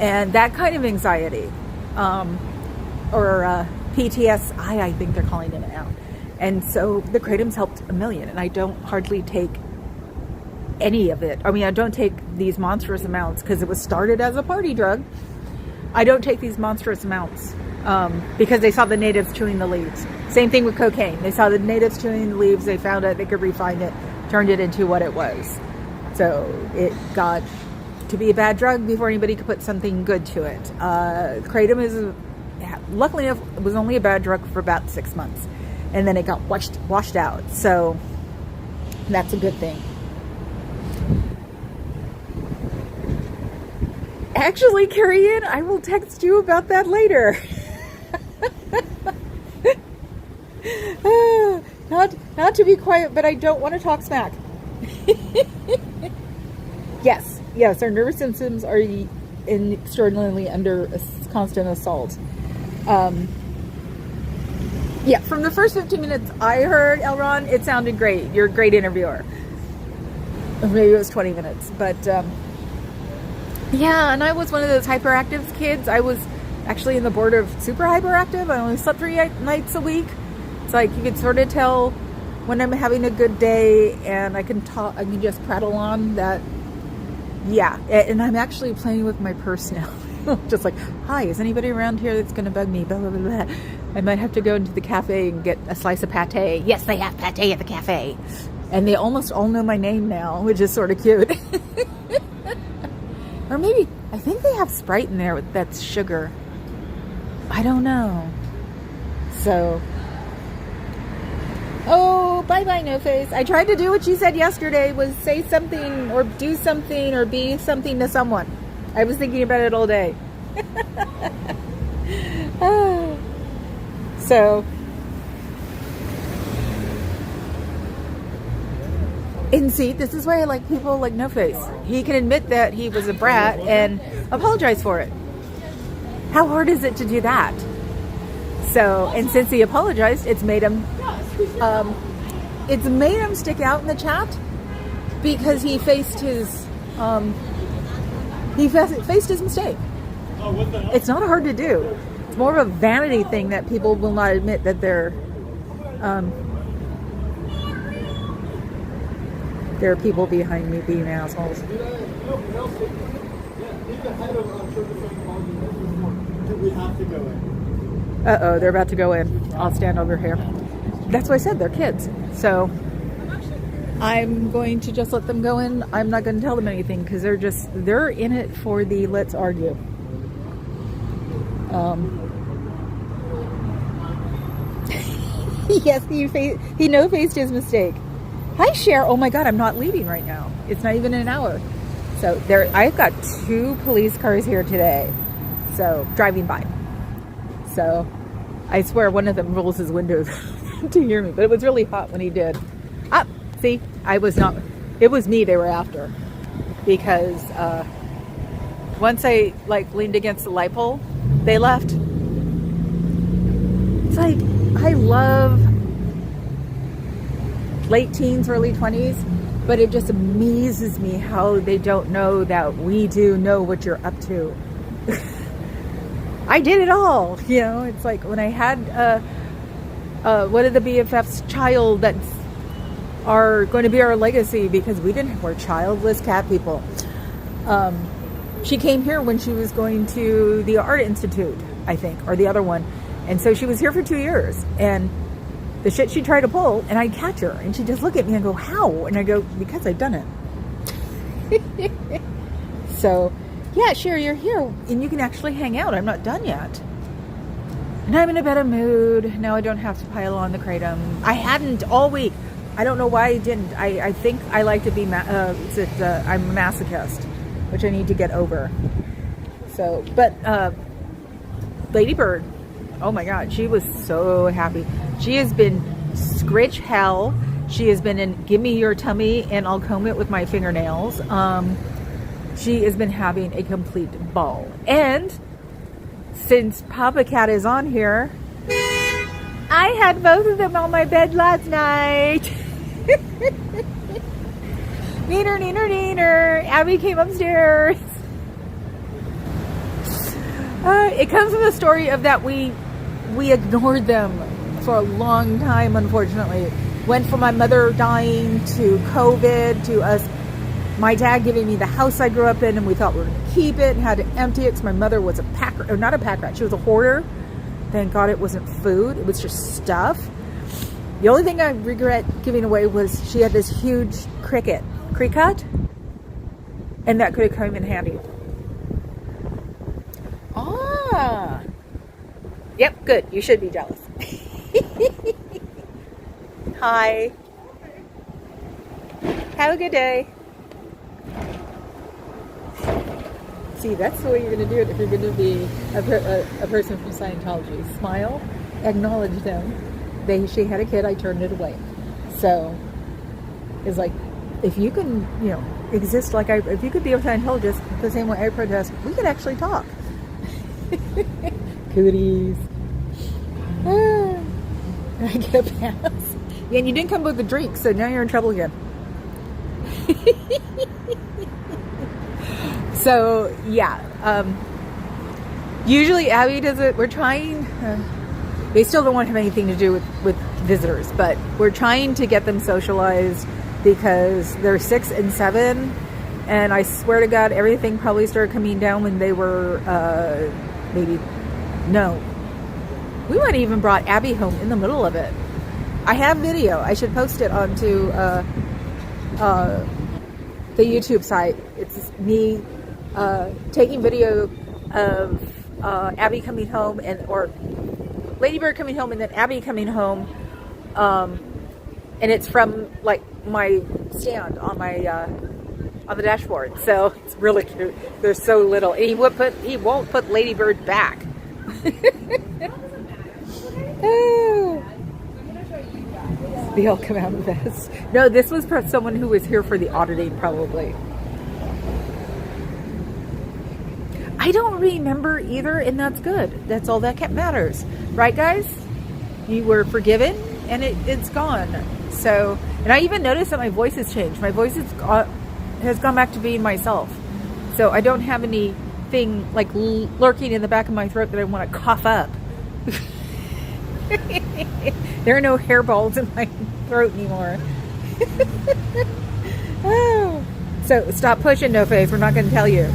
A: and that kind of anxiety, or PTSI, I think they're calling it now. And so the Kratom's helped a million, and I don't hardly take any of it. I mean, I don't take these monstrous amounts because it was started as a party drug. I don't take these monstrous amounts because they saw the natives chewing the leaves. Same thing with cocaine. They saw the natives chewing the leaves. They found out they could refine it, turned it into what it was. So it got to be a bad drug before anybody could put something good to it. Kratom is, luckily enough, it was only a bad drug for about 6 months. And then it got washed out. So that's a good thing. Actually, Carrie Ann, I will text you about that later. Not to be quiet, but I don't want to talk smack. Yes, our nervous systems are extraordinarily under constant assault. Yeah, from the first 15 minutes I heard, Elron, it sounded great. You're a great interviewer. Or maybe it was 20 minutes. But, yeah, and I was one of those hyperactive kids. I was actually in the board of super hyperactive. I only slept 3 nights a week. It's like you could sort of tell when I'm having a good day, and I can talk, I can just prattle on that. Yeah, and I'm actually playing with my purse now. Just like, hi, is anybody around here that's going to bug me? Blah, blah, blah, blah. I might have to go into the cafe and get a slice of pate. Yes, they have pate at the cafe. And they almost all know my name now, which is sort of cute. Or maybe, I think they have Sprite in there that's sugar. I don't know. So, oh, bye-bye, No Face. I tried to do what you said yesterday, was say something or do something or be something to someone. I was thinking about it all day. So, and see, this is why I like people like No Face. He can admit that he was a brat and apologize for it. How hard is it to do that? So, and since he apologized, it's made him stick out in the chat because he faced his faced his mistake. It's not hard to do. It's more of a vanity thing that people will not admit that there are people behind me being assholes. Uh-oh, they're about to go in. I'll stand over here. That's what I said, they're kids. So I'm going to just let them go in. I'm not going to tell them anything because they're in it for the let's argue. Yes, he no-faced his mistake. Hi, Cher. Oh my God, I'm not leaving right now. It's not even an hour. So I've got 2 police cars here today. So driving by. So I swear one of them rolls his windows to hear me, but it was really hot when he did. See, it was me they were after because once I leaned against the light pole, they left. It's like, I love late teens, early 20s, but it just amazes me how they don't know that we do know what you're up to. I did it all, it's like when I had one of the BFF's child that's going to be our legacy because we're childless cat people. She came here when she was going to the Art Institute, I think, or the other one. And so she was here for 2 years. And the shit she tried to pull, and I'd catch her. And she'd just look at me and go, how? And I go, because I've done it. So, yeah, Sherry, you're here. And you can actually hang out. I'm not done yet. And I'm in a better mood. Now I don't have to pile on the kratom. I hadn't all week. I don't know why I didn't. I think I like to be, I'm a masochist, which I need to get over. So, but Lady Bird, oh my God, she was so happy. She has been scritch hell. She has been in give me your tummy and I'll comb it with my fingernails. She has been having a complete ball. And since Papa Cat is on here, I had both of them on my bed last night. Neener, neener, neener. Abby came upstairs. It comes from the story of that we ignored them for a long time, unfortunately. Went from my mother dying to COVID to us, my dad giving me the house I grew up in, and we thought we were going to keep it and had to empty it because my mother was not a pack rat, she was a hoarder. Thank God it wasn't food, it was just stuff. The only thing I regret giving away was she had this huge cricket and that could have come in handy. Ah, yep, good. You should be jealous. Hi. Have a good day. See, that's the way you're going to do it if you're going to be a person from Scientology. Smile, acknowledge them. She had a kid, I turned it away. So, it's like, if you can, exist like if you could be a Scientologist the same way I protest, we could actually talk. Cooties. I get a pass. Yeah, and you didn't come with the drink, so now you're in trouble again. So, yeah. Usually Abby does it. We're trying. They still don't want to have anything to do with visitors, but we're trying to get them socialized because they're 6 and 7. And I swear to God, everything probably started coming down when they were no. We might have even brought Abby home in the middle of it. I have video. I should post it onto the YouTube site. It's me taking video of Abby coming home or Lady Bird coming home and then Abby coming home. And it's from like my stand on the dashboard. So it's really cute. They're so little. And he won't put Lady Bird back. They all come out of this. No, this was for someone who was here for the auditing, probably. I don't remember either, and that's good. That's all that matters. Right, guys? You were forgiven, and it's gone. So, and I even noticed that my voice has changed. My voice has gone back to being myself. So I don't have anything like lurking in the back of my throat that I want to cough up. There are no hairballs in my throat anymore. Oh. So stop pushing, No Face. We're not going to tell you.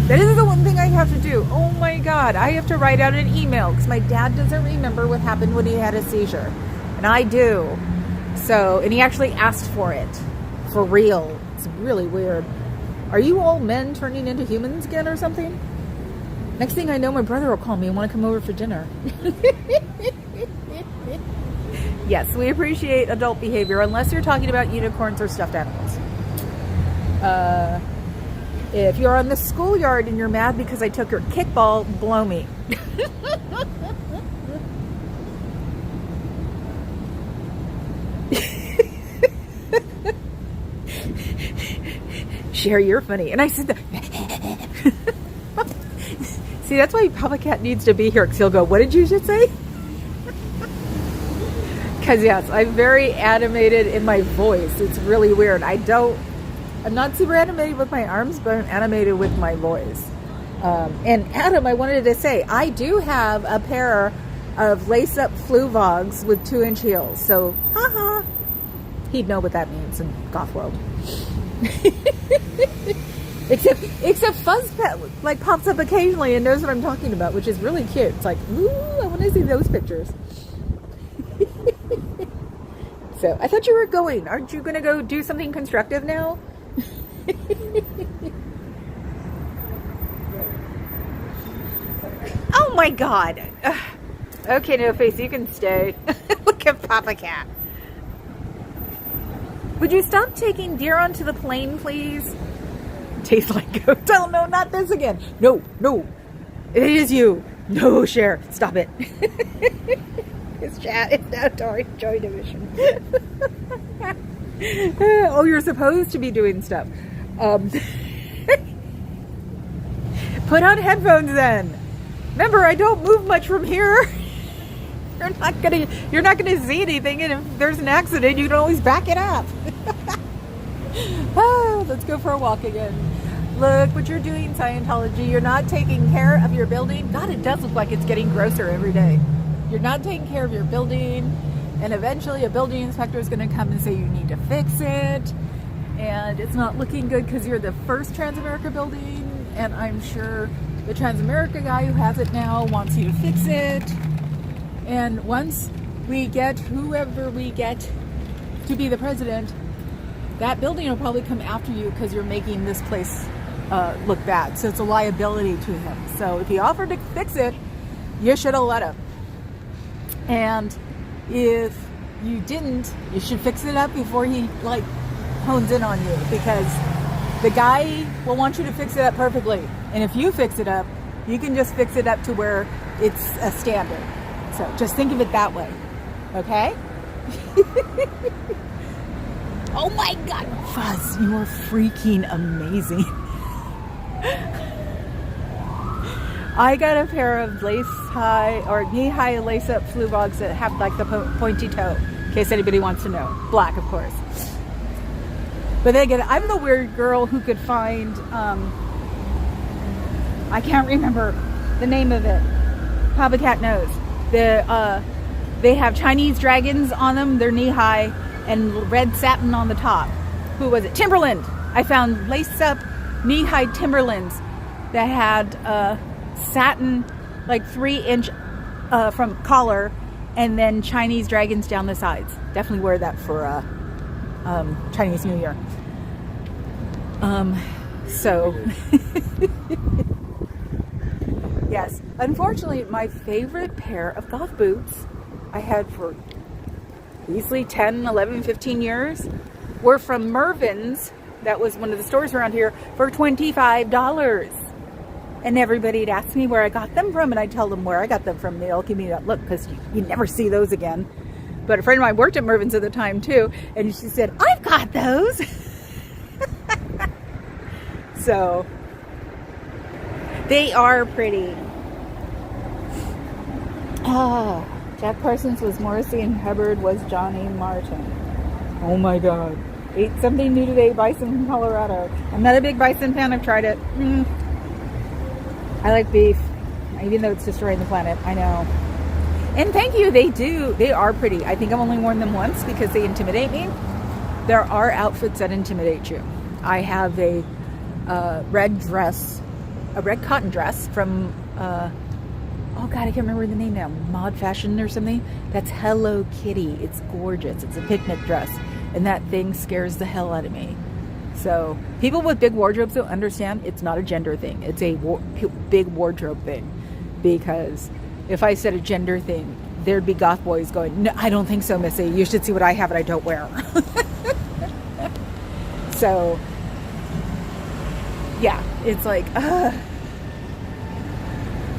A: That is the one thing I have to do. Oh my God. I have to write out an email because my dad doesn't remember what happened when he had a seizure. And I do. So, and he actually asked for it. For real. It's really weird. Are you all men turning into humans again or something? Next thing I know, my brother will call me and want to come over for dinner. Yes, we appreciate adult behavior unless you're talking about unicorns or stuffed animals. If you're on the schoolyard and you're mad because I took your kickball, blow me. Sherry, you're funny. And I said that. See, that's why Papa Cat needs to be here, because he'll go, what did you just say? Because, yes, I'm very animated in my voice. It's really weird. I'm not super animated with my arms, but I'm animated with my voice. And Adam, I wanted to say, I do have a pair of lace-up Fluvogs with 2-inch heels. So, haha. He'd know what that means in Goth World. Except Fuzz Pet like pops up occasionally and knows what I'm talking about, which is really cute. It's like, ooh, I want to see those pictures. So I thought you were going. Aren't you going to go do something constructive now? Oh my God. Okay, No Face, you can stay. Look at Papa Cat. Would you stop taking deer onto the plane, please? Tastes like goats. Oh no, not this again. No. It is you. No, Cher. Stop it. It's chat. It's now Joy Division. Oh, you're supposed to be doing stuff. Put on headphones then. Remember, I don't move much from here. You're not gonna see anything, and if there's an accident, you can always back it up. Oh, let's go for a walk again. Look what you're doing, Scientology. You're not taking care of your building. God, it does look like it's getting grosser every day. You're not taking care of your building, and eventually a building inspector is going to come and say you need to fix it, and it's not looking good because you're the first Transamerica building, and I'm sure the Transamerica guy who has it now wants you to fix it. And once we get whoever we get to be the president, that building will probably come after you because you're making this place look bad. So it's a liability to him. So if he offered to fix it, you should have let him. And if you didn't, you should fix it up before he hones in on you, because the guy will want you to fix it up perfectly. And if you fix it up, you can just fix it up to where it's a standard. So just think of it that way. Okay? Oh my God, Fuzz, you are freaking amazing. I got a pair of lace-high or knee-high lace-up flu bogs that have like the pointy toe, in case anybody wants to know. Black, of course. But then again, I'm the weird girl who could find, I can't remember the name of it. Papa Cat knows. They have Chinese dragons on them. They're knee-high and red satin on the top. Who was it? Timberland. I found lace-up knee-high Timberlands that had satin, like 3-inch from collar, and then Chinese dragons down the sides. Definitely wear that for Chinese New Year. So yes, unfortunately, my favorite pair of golf boots I had for easily 10, 11, 15 years were from Mervyn's. That was one of the stores around here for $25. And everybody'd ask me where I got them from, and I'd tell them where I got them from. They'd all give me that look, because you never see those again. But a friend of mine worked at Mervyn's at the time too, and she said, I've got those. So they are pretty. Oh, Jack Parsons was Morrissey and Hubbard was Johnny Martin. Oh my God. Ate something new today, bison from Colorado. I'm not a big bison fan. I've tried it. I like beef, even though it's destroying the planet. I know. And thank you. They are pretty. I think I've only worn them once because they intimidate me. There are outfits that intimidate you. I have a red dress, a red cotton dress from, oh God, I can't remember the name now. Mod Fashion or something. That's Hello Kitty. It's gorgeous. It's a picnic dress. And that thing scares the hell out of me. So people with big wardrobes don't understand it's not a gender thing. It's a big wardrobe thing. Because if I said a gender thing, there'd be goth boys going, no, I don't think so, Missy. You should see what I have and I don't wear. So, yeah, it's like,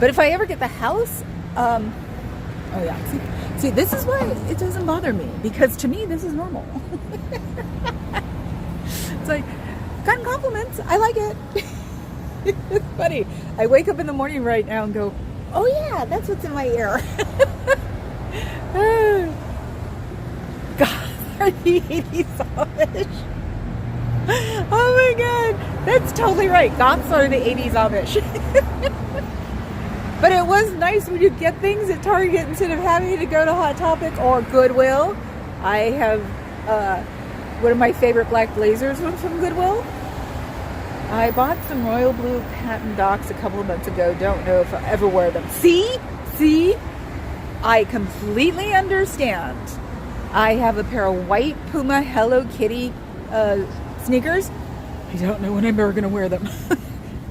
A: But if I ever get the house, oh yeah, see, this is why it doesn't bother me. Because to me, this is normal. It's like, gotten compliments. I like it. It's funny. I wake up in the morning right now and go, oh yeah, that's what's in my ear. God, are the 80s Amish? Oh my God, that's totally right. Goths are the 80s Amish. But it was nice when you get things at Target instead of having to go to Hot Topic or Goodwill. I have one of my favorite black blazers from Goodwill. I bought some royal blue patent docks a couple of months ago. Don't know if I'll ever wear them. See? I completely understand. I have a pair of white Puma Hello Kitty sneakers. I don't know when I'm ever going to wear them.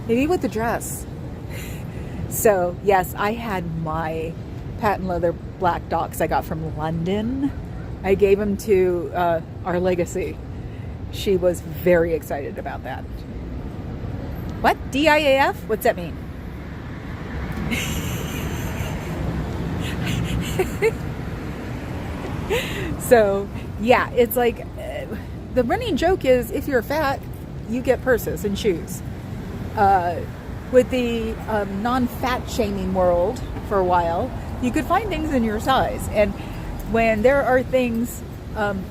A: Maybe with the dress. So, yes, I had my patent leather black docks I got from London. I gave them to our legacy. She was very excited about that. What? DIAF? What's that mean? So, yeah, it's like the running joke is if you're fat, you get purses and shoes. With the non-fat shaming world for a while, you could find things in your size. And when there are things, and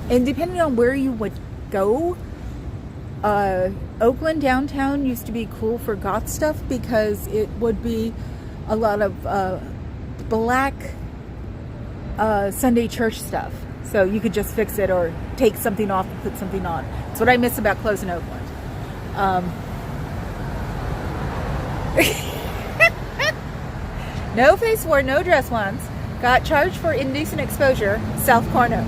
A: depending on where you would go, Oakland downtown used to be cool for goth stuff because it would be a lot of black Sunday church stuff. So you could just fix it or take something off and put something on. That's what I miss about clothes in Oakland. No face wore, no dress once. Got charged for indecent exposure. South Corner.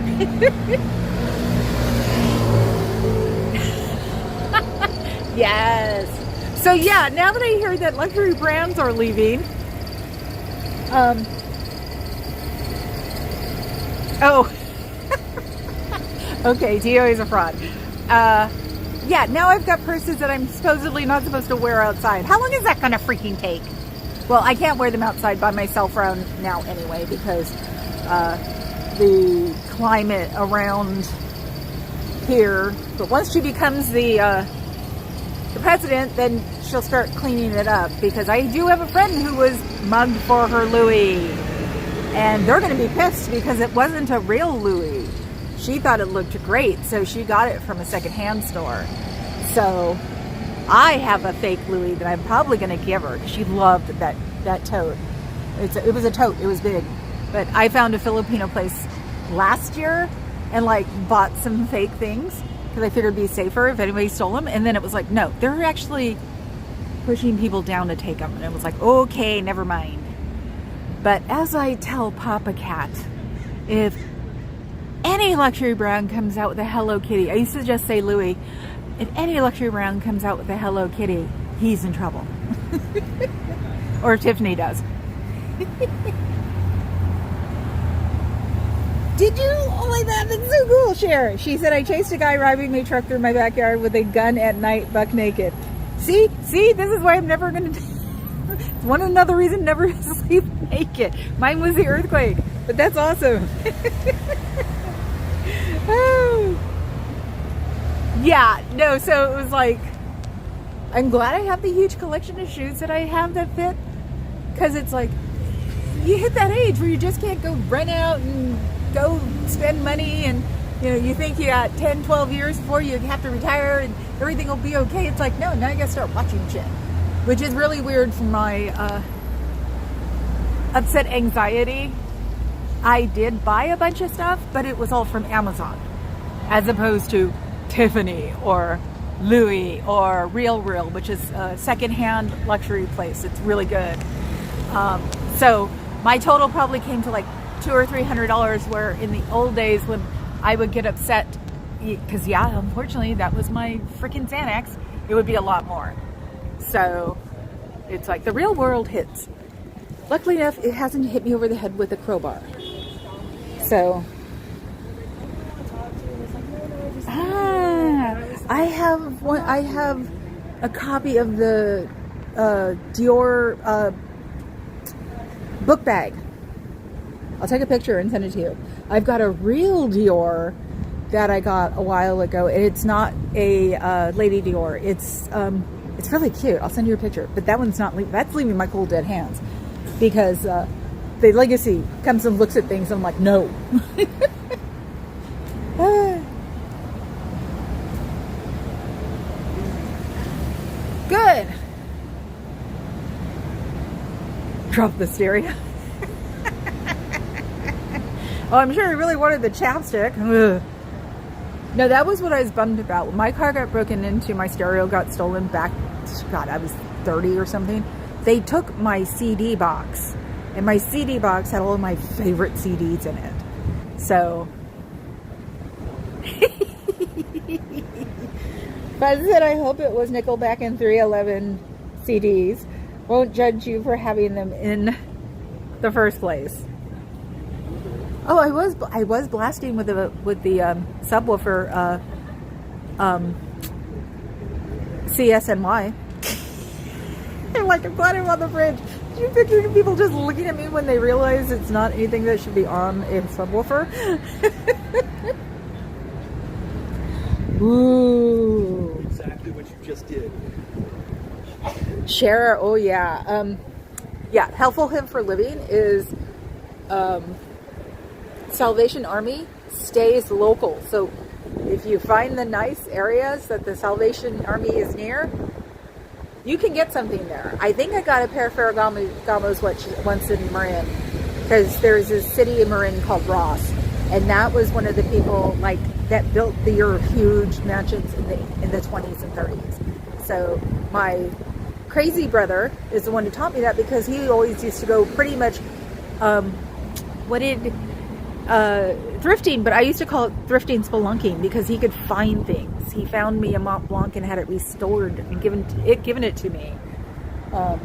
A: Yes. So yeah, now that I hear that luxury brands are leaving, okay, Dio is a fraud. Yeah, now I've got purses that I'm supposedly not supposed to wear outside. How long is that gonna freaking take? Well, I can't wear them outside by myself around now anyway because the climate around here. But once she becomes the president, then she'll start cleaning it up, because I do have a friend who was mugged for her Louis, and they're going to be pissed because it wasn't a real Louis. She thought it looked great, so she got it from a secondhand store. So I have a fake Louis that I'm probably going to give her, because she loved that tote. It was a tote. It was big. But I found a Filipino place last year and like bought some fake things because I figured it'd be safer if anybody stole them. And then it was like, no, they're actually pushing people down to take them. And it was like, okay, never mind. But as I tell Papa Cat, if any luxury brand comes out with a Hello Kitty, I used to just say Louis, if any luxury brand comes out with a Hello Kitty, he's in trouble. Or Tiffany does. Did you? Oh my God, that's so cool, Cher. She said, I chased a guy driving my truck through my backyard with a gun at night, buck naked. See, this is why I'm never going to... It's one another reason never to sleep naked. Mine was the earthquake, but that's awesome. Oh. Yeah, no, so it was like, I'm glad I have the huge collection of shoes that I have that fit, because it's like, you hit that age where you just can't go rent out and go spend money, and you know, you think you got 10, 12 years before you have to retire and everything will be okay. It's like, no, now you gotta start watching shit, which is really weird for my upset anxiety. I did buy a bunch of stuff, but it was all from Amazon, as opposed to Tiffany or Louis or Real, which is a secondhand luxury place. It's really good. So my total probably came to like $200 or $300, where in the old days when I would get upset, because yeah, unfortunately that was my freaking Xanax, it would be a lot more. So it's like the real world hits. Luckily enough, it hasn't hit me over the head with a crowbar. So I have a copy of the Dior book bag. I'll take a picture and send it to you. I've got a real Dior that I got a while ago, and it's not a Lady Dior. It's really cute. I'll send you a picture. But that one's not. That's leaving my cold dead hands, because the legacy comes and looks at things, and I'm like, no. Good. Drop the stereo. Oh, I'm sure he really wanted the chapstick. Ugh. No, that was what I was bummed about. When my car got broken into, my stereo got stolen back, God, I was 30 or something. They took my CD box, and my CD box had all of my favorite CDs in it. So, but I said, I hope it was Nickelback and 311 CDs. Won't judge you for having them in the first place. Oh, I was blasting with the subwoofer CSNY. I'm like, I'm glad I'm on the fridge. Do you picture people just looking at me when they realize it's not anything that should be on a subwoofer? Ooh.
C: Exactly what you just did.
A: Share, oh yeah. Yeah, Helpful Him for Living is Salvation Army stays local. So if you find the nice areas that the Salvation Army is near, you can get something there. I think I got a pair of Ferragamos once in Marin, because there's a city in Marin called Ross, and that was one of the people like that built the huge mansions in the 20s and 30s. So my crazy brother is the one who taught me that, because he always used to go pretty much thrifting, but I used to call it thrifting spelunking, because he could find things. He found me a Mont Blanc and had it restored and given it to me. Bon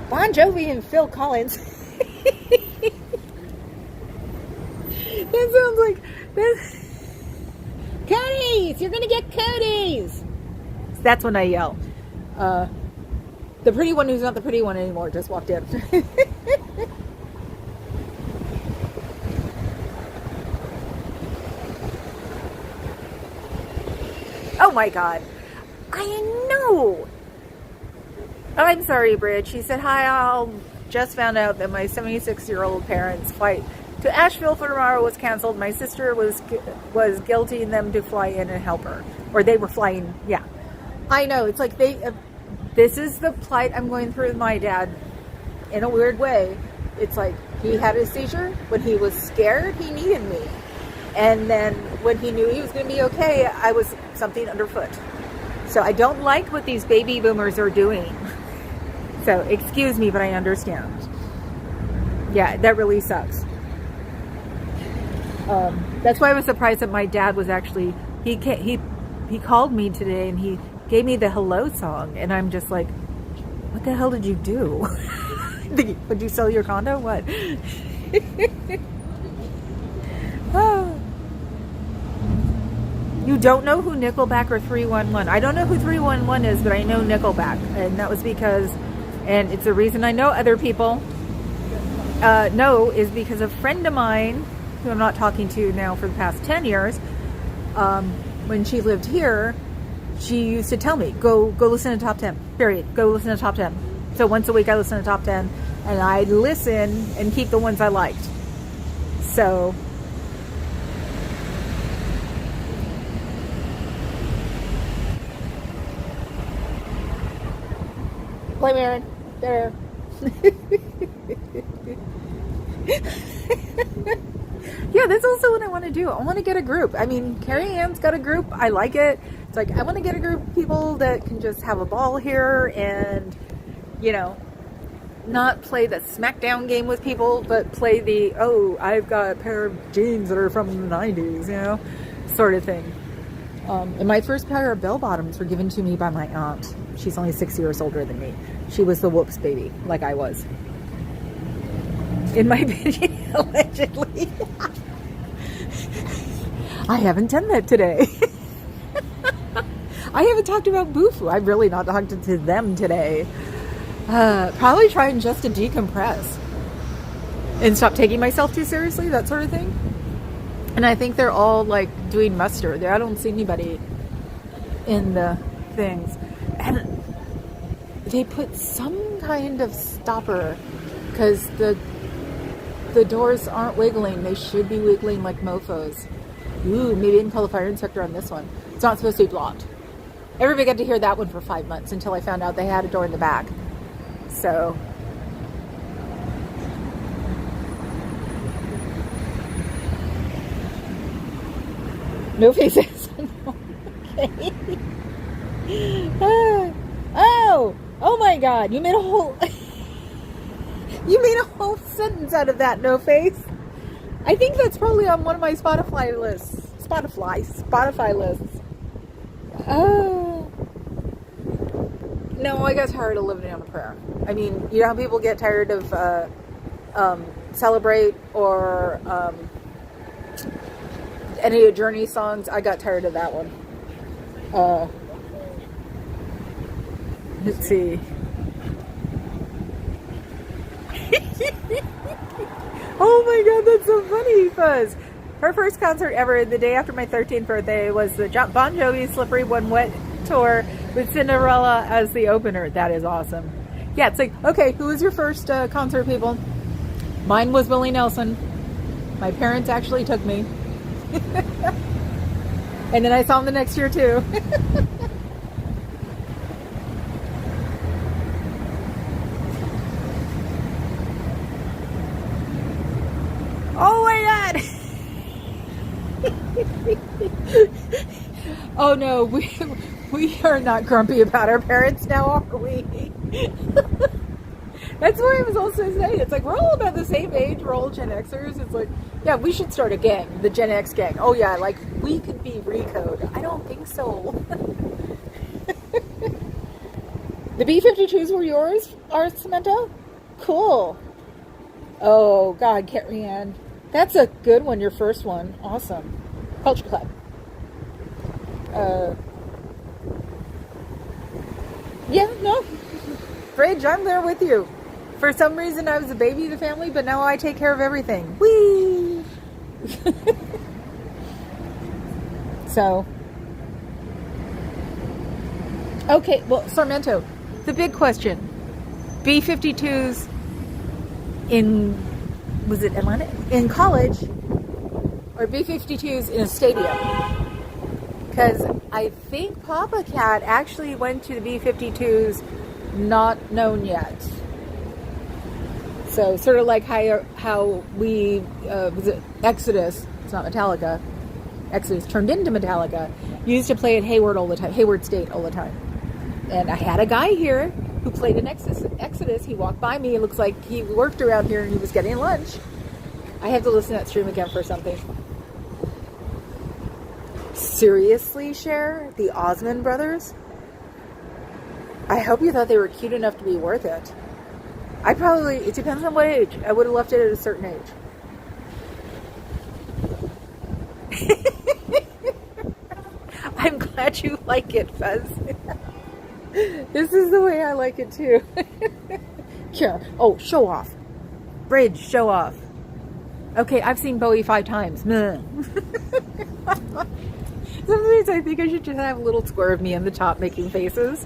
A: Jovi and Phil Collins. That sounds like this. Cooties! You're gonna get cooties! That's when I yell. The pretty one who's not the pretty one anymore just walked in. Oh my God. I know. I'm sorry, Bridge. She said, hi, I just found out that my 76-year-old parents' flight to Asheville for tomorrow was canceled. My sister was guilting them to fly in and help her. Or they were flying, yeah. I know, it's like this is the plight I'm going through with my dad in a weird way. It's like he had a seizure. When he was scared, he needed me. And then when he knew he was going to be okay, I was something underfoot. So I don't like what these baby boomers are doing. So excuse me, but I understand. Yeah, that really sucks. That's why I was surprised that my dad was actually, he called me today and he gave me the hello song. And I'm just like, what the hell did you do? Would you sell your condo? What? Oh. You don't know who Nickelback or 311. I don't know who 311 is, but I know Nickelback. And that was because, and it's the reason I know other people know, is because a friend of mine, who I'm not talking to now for the past 10 years, when she lived here, she used to tell me, go listen to Top 10, period. Go listen to Top 10. So once a week I listen to Top 10, and I listen and keep the ones I liked. So play Marin. There. Yeah, that's also what I want to do. I want to get a group. I mean, Carrie Ann's got a group. I like it. It's like, I want to get a group of people that can just have a ball here and, you know, not play the smackdown game with people, but play the, oh, I've got a pair of jeans that are from the 90s, you know, sort of thing. And my first pair of bell bottoms were given to me by my aunt. She's only 6 years older than me. She was the whoops baby, like I was. In my opinion, allegedly. I haven't done that today. I haven't talked about Boofu. I've really not talked to them today. Probably trying just to decompress and stop taking myself too seriously, that sort of thing. And I think they're all like doing muster. I don't see anybody in the things. And they put some kind of stopper because the doors aren't wiggling. They should be wiggling like mofos. Ooh, maybe I can call the fire inspector on this one. It's not supposed to be blocked. Everybody got to hear that one for 5 months until I found out they had a door in the back. So no faces. Okay. Oh my God! You made a whole sentence out of that. No face. I think that's probably on one of my Spotify lists. Spotify lists. Oh. No, I got tired of living on a prayer. I mean, you know how people get tired of Celebrate or any of Journey songs? I got tired of that one. Let's see. Oh my God, that's so funny, Fuzz. Her first concert ever, the day after my 13th birthday, was the Bon Jovi Slippery When Wet tour with Cinderella as the opener. That is awesome. Yeah, it's like, okay, who was your first concert, people? Mine was Willie Nelson. My parents actually took me. And then I saw him the next year, too. Oh my God! Oh no, we are not grumpy about our parents now, are we? That's what I was also saying. It's like, we're all about the same age. We're all Gen Xers. It's like, yeah, we should start a gang, the Gen X gang. Oh yeah, like, we could be Recode. I don't think so. The B-52s were yours, Samantha? Cool. Oh God, Carrie Ann. That's a good one, your first one. Awesome. Culture Club. Yeah, no. Bridge, I'm there with you. For some reason, I was a baby of the family, but now I take care of everything. Whee! So, Okay, well, Sarmento, the big question. B-52s in, was it Atlanta? In college, or B-52s in a stadium? Because I think Papa Cat actually went to the B-52s not known yet. So sort of like how we, was it Exodus, it's not Metallica, Exodus turned into Metallica, used to play at Hayward State all the time. And I had a guy here who played in Exodus. He walked by me. It looks like he worked around here and he was getting lunch. I have to listen to that stream again for something. Seriously, Cher? The Osmond brothers? I hope you thought they were cute enough to be worth it. It depends on what age. I would have left it at a certain age. I'm glad you like it, Fuzz. This is the way I like it too. Here. Oh, show off. Bridge, show off. Okay, I've seen Bowie 5 times. Sometimes I think I should just have a little square of me on the top making faces.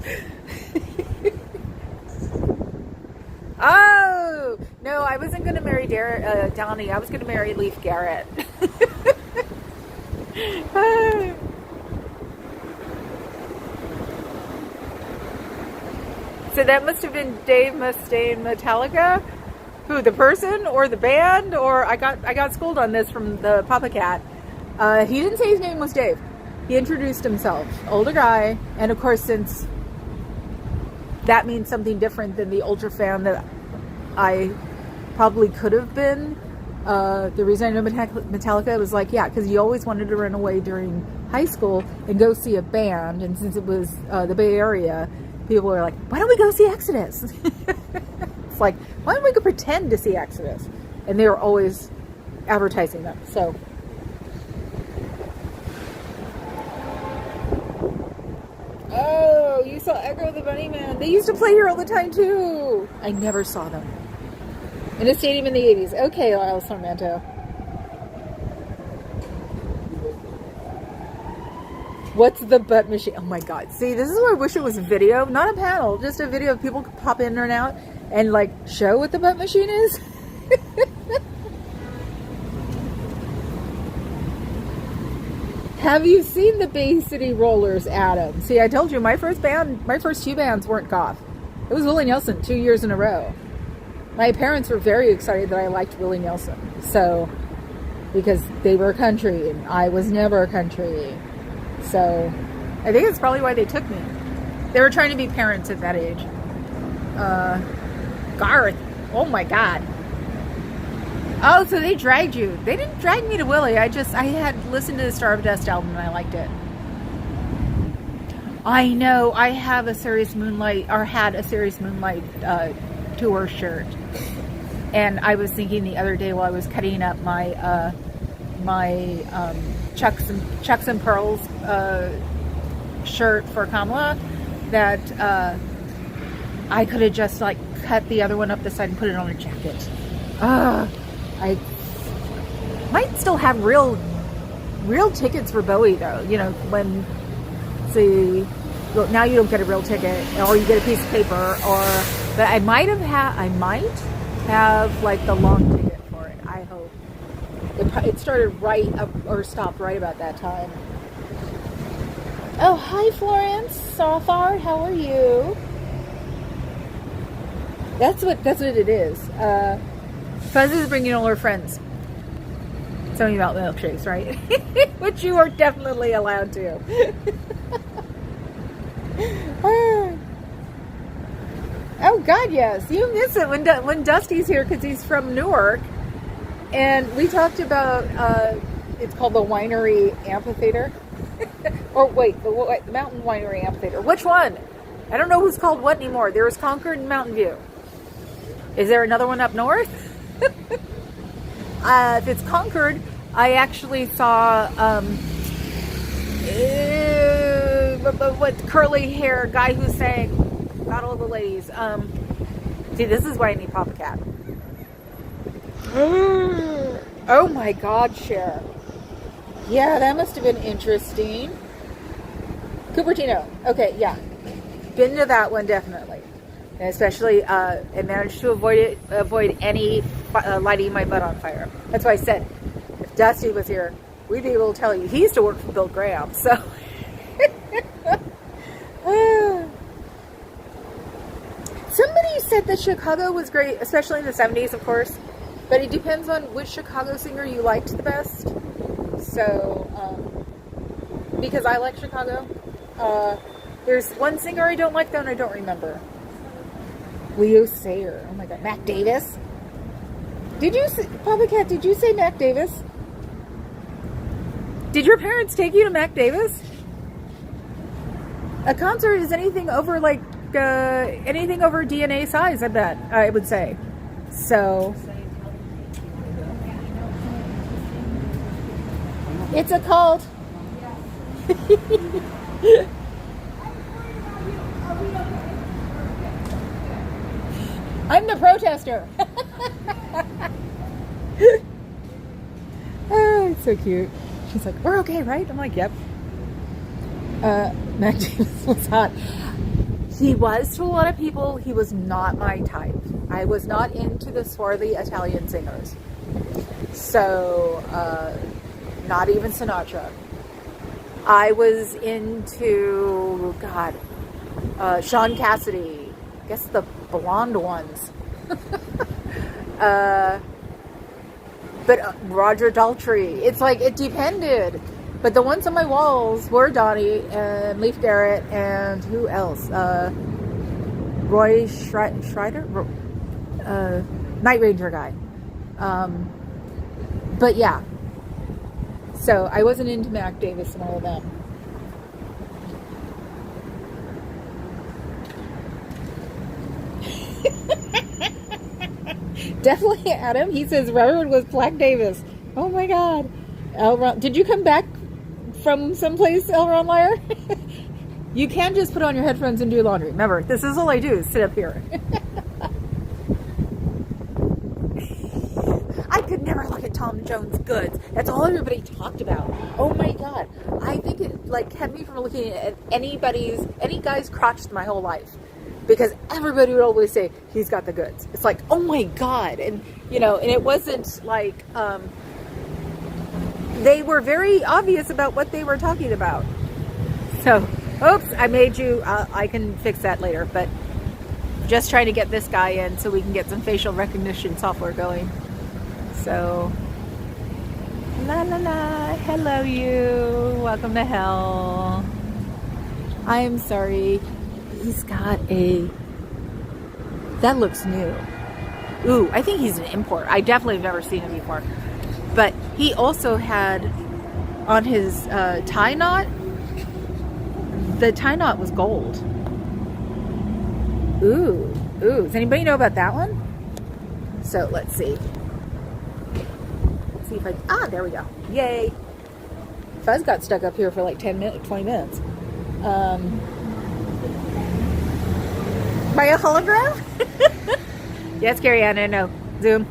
A: Oh! No, I wasn't going to marry Donnie. I was going to marry Leif Garrett. So that must have been Dave Mustaine Metallica? Who, the person or the band? Or I got schooled on this from the Papa Cat. He didn't say his name was Dave. He introduced himself. Older guy. And of course, since that means something different than the ultra fan that I probably could have been, the reason I know Metallica was like, yeah, because he always wanted to run away during high school and go see a band. And since it was the Bay Area, people were like, why don't we go see Exodus? It's like, why don't we go pretend to see Exodus? And they were always advertising them. So, oh, you saw Echo the Bunnyman. They used to play here all the time too. I never saw them. In a stadium in the 80s. Okay, Lyle Sarmento. What's the butt machine? Oh my God. See, this is why I wish it was a video, not a panel, just a video of people could pop in and out and like show what the butt machine is. Have you seen the Bay City Rollers, Adam? See, I told you my first two bands weren't goth. It was Willie Nelson 2 years in a row. My parents were very excited that I liked Willie Nelson. So, because they were country and I was never country. So, I think it's probably why they took me. They were trying to be parents at that age. Garth. Oh my God. Oh, so they dragged you. They didn't drag me to Willie. I had listened to the Star of Dust album and I liked it. I know. I have a Serious Moonlight, or had a Serious Moonlight tour shirt. And I was thinking the other day while I was cutting up my Chucks and Pearls shirt for Kamala that I could have just like cut the other one up the side and put it on a jacket. I might still have real tickets for Bowie though. You know, when now you don't get a real ticket, or you get a piece of paper, but I might have like the long ticket for it. I hope. It started right up or stopped right about that time. Oh, hi Florence Sothard, how are you? That's what it is. Fuzz is bringing all her friends. Something about milkshakes, right? Which you are definitely allowed to. Oh God, yes. You miss it when Dusty's here because he's from Newark, and we talked about it's called the Winery Amphitheater, or wait, the Mountain Winery Amphitheater. Which one? I don't know who's called what anymore. There was Concord and Mountain View. Is there another one up north? If it's Concord, I actually saw what curly hair guy who sang Battle of the Ladies. See, this is why I need Papa Cat. Oh my God, Cher. Yeah, that must have been interesting. Cupertino. Okay, yeah. been to that one definitely, and especially I managed to avoid any lighting my butt on fire. That's why I said if Dusty was here, we'd be able to tell you. He used to work for Bill Graham, so. Somebody said that Chicago was great, especially in the 70s, of course. But it depends on which Chicago singer you liked the best. So, because I like Chicago. There's one singer I don't like, though, and I don't remember. Leo Sayer. Oh my God. Mac Davis. Did you say, Papa Cat, did you say Mac Davis? Did your parents take you to Mac Davis? A concert is anything over anything over DNA size, I bet, I would say. So, it's a cult. I'm the protester. Oh, it's so cute. She's like, we're okay, right? I'm like, yep. Mac Davis was hot. He was to a lot of people. He was not my type. I was not into the swarthy Italian singers. So, not even Sinatra. I was into, God, Sean Cassidy. I guess the blonde ones. But Roger Daltrey. It's like, it depended. But the ones on my walls were Donnie and Leif Garrett and who else? Roy Schreider? Night Ranger guy. But yeah. So I wasn't into Mac Davis and all of them. Definitely Adam. He says Reverend was Black Davis. Oh my God. Did you come back from someplace, L. Ron Liar? You can't just put on your headphones and do laundry. Remember, this is all I do is sit up here. I could never look at Tom Jones Goods. That's all everybody talked about. Oh my God. I think it kept me from looking at any guy's crotch my whole life. Because everybody would always say, he's got the goods. It's like, oh my God. And, and it wasn't like, they were very obvious about what they were talking about. So, oops, I made you, I can fix that later, but just trying to get this guy in so we can get some facial recognition software going. So, la la la, hello you, welcome to hell. I am sorry, he's got that looks new. Ooh, I think he's an import. I definitely have never seen him before. But he also had on his tie knot, the tie knot was gold. Ooh. Does anybody know about that one? So let's see. Let's see if there we go. Yay. Fuzz got stuck up here for like 20 minutes. By a hologram? Yes, Carrie Ann, I know. Zoom.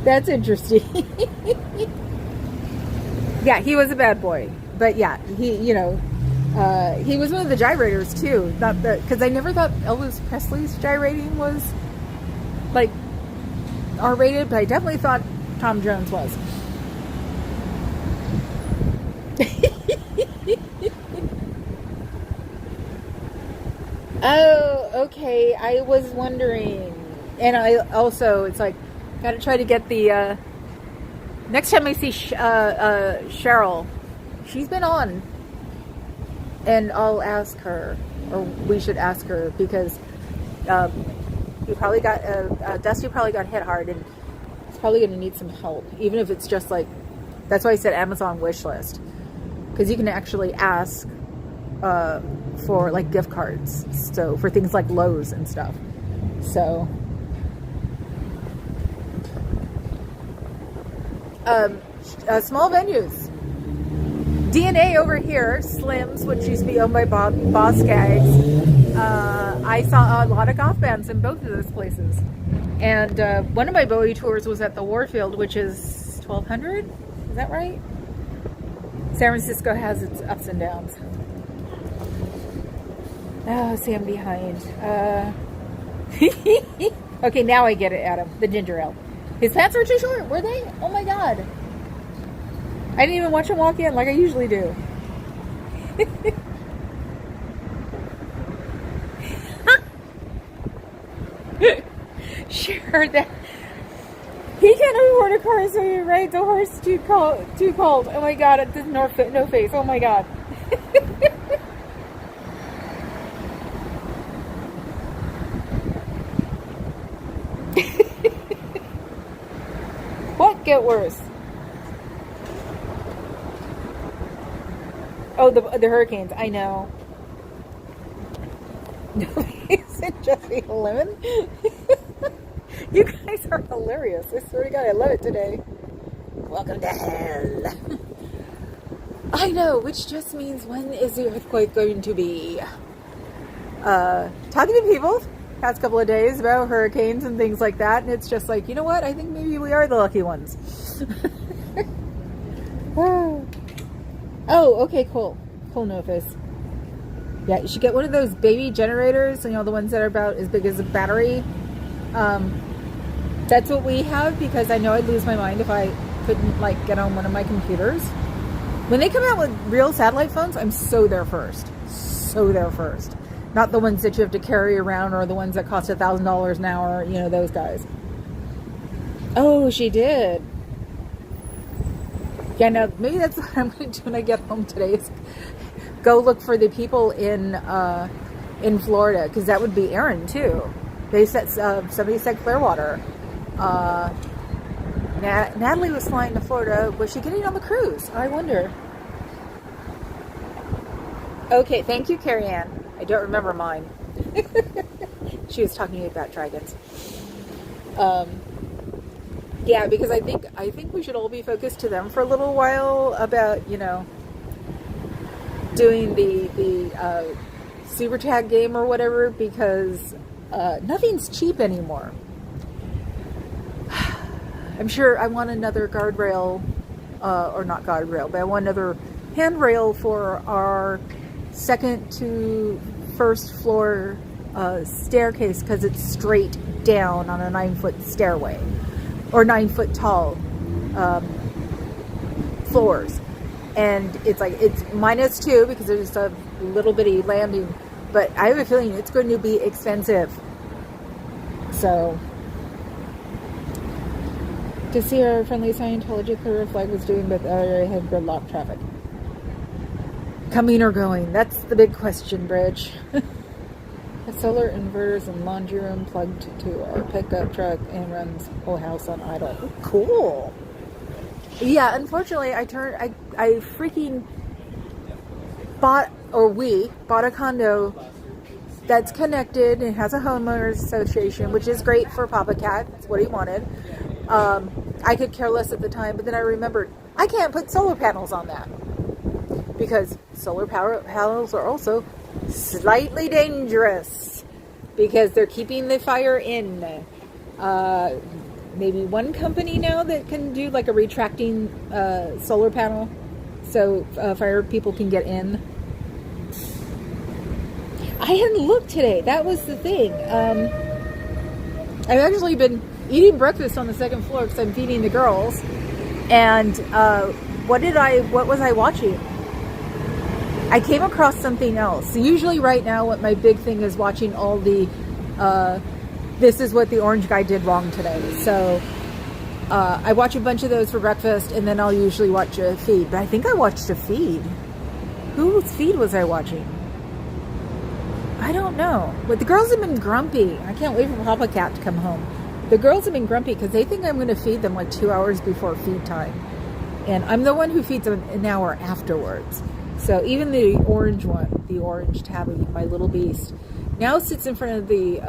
A: That's interesting. Yeah, he was a bad boy. But yeah, he was one of the gyrators too. Because I never thought Elvis Presley's gyrating was like R-rated, but I definitely thought Tom Jones was. Oh, okay. I was wondering. And I also, it's like, gotta try to get the, next time I see Cheryl, she's been on, and I'll ask her, or we should ask her, because he probably got, Dusty probably got hit hard, and he's probably going to need some help, even if it's just like, that's why I said Amazon wish list, because you can actually ask for like gift cards, so for things like Lowe's and stuff. So small venues. DNA over here, Slim's, which used to be owned by Boss Skaggs. I saw a lot of golf bands in both of those places. And one of my Bowie tours was at the Warfield, which is 1,200. Is that right? San Francisco has its ups and downs. Oh, see, I'm behind. Okay, now I get it, Adam. The ginger ale. His pants are too short, were they? Oh my god. I didn't even watch him walk in like I usually do. Sure, that he can't afford a car, so you're right. The horse too cold. Too cold. Oh my god, it does no face. Oh my god. What get worse? Oh, the hurricanes. I know. Is it Jesse Lemon? You guys are hilarious. I swear to God, I love it today. Welcome to hell. I know, which just means when is the earthquake going to be? Talking to people past couple of days about hurricanes and things like that, and it's just like, you know what? I think maybe we are the lucky ones. Oh, okay, cool. Cool, Nofus. Yeah, you should get one of those baby generators, you know, the ones that are about as big as a battery. That's what we have, because I know I'd lose my mind if I couldn't, like, get on one of my computers. When they come out with real satellite phones, I'm so there first. So there first. Not the ones that you have to carry around, or the ones that cost $1,000 an hour, you know, those guys. Oh, she did. Yeah, no, maybe that's what I'm going to do when I get home today, is go look for the people in Florida, because that would be Aaron too. They said somebody said Clearwater. Natalie was flying to Florida. Was she getting on the cruise? I wonder. Okay, thank you, Carrie Ann. I don't remember mine. She was talking to me about dragons. Yeah, because I think we should all be focused to them for a little while about, you know, doing the super tag game or whatever, because nothing's cheap anymore. I'm sure I want another guardrail, or not guardrail, but I want another handrail for our second to first floor staircase, because it's straight down on a 9-foot stairway, or 9-foot tall floors. And it's like, it's -2 because there's a little bitty landing, but I have a feeling it's going to be expensive. So, to see our friendly Scientology clear flag was doing, but I had gridlock traffic. Coming or going? That's the big question, Bridge. A solar inverters and laundry room plugged to our pickup truck and runs whole house on idle. Cool. Yeah, unfortunately, I freaking we bought a condo that's connected and has a homeowners association, which is great for Papa Cat. That's what he wanted. I could care less at the time, but then I remembered I can't put solar panels on that, because solar panels are also slightly dangerous, because they're keeping the fire in. Maybe one company now that can do like a retracting solar panel, so fire people can get in. I hadn't looked today. That was the thing. I've actually been eating breakfast on the second floor because I'm feeding the girls. And what was I watching? I came across something else. So usually right now, what my big thing is watching all the this is what the orange guy did wrong today. So I watch a bunch of those for breakfast, and then I'll usually watch a feed. But I think I watched a feed. Whose feed was I watching? I don't know. But the girls have been grumpy. I can't wait for Papa Cat to come home. The girls have been grumpy because they think I'm going to feed them like 2 hours before feed time. And I'm the one who feeds them an hour afterwards. So even the orange one, the orange tabby, my little beast, now sits in front of the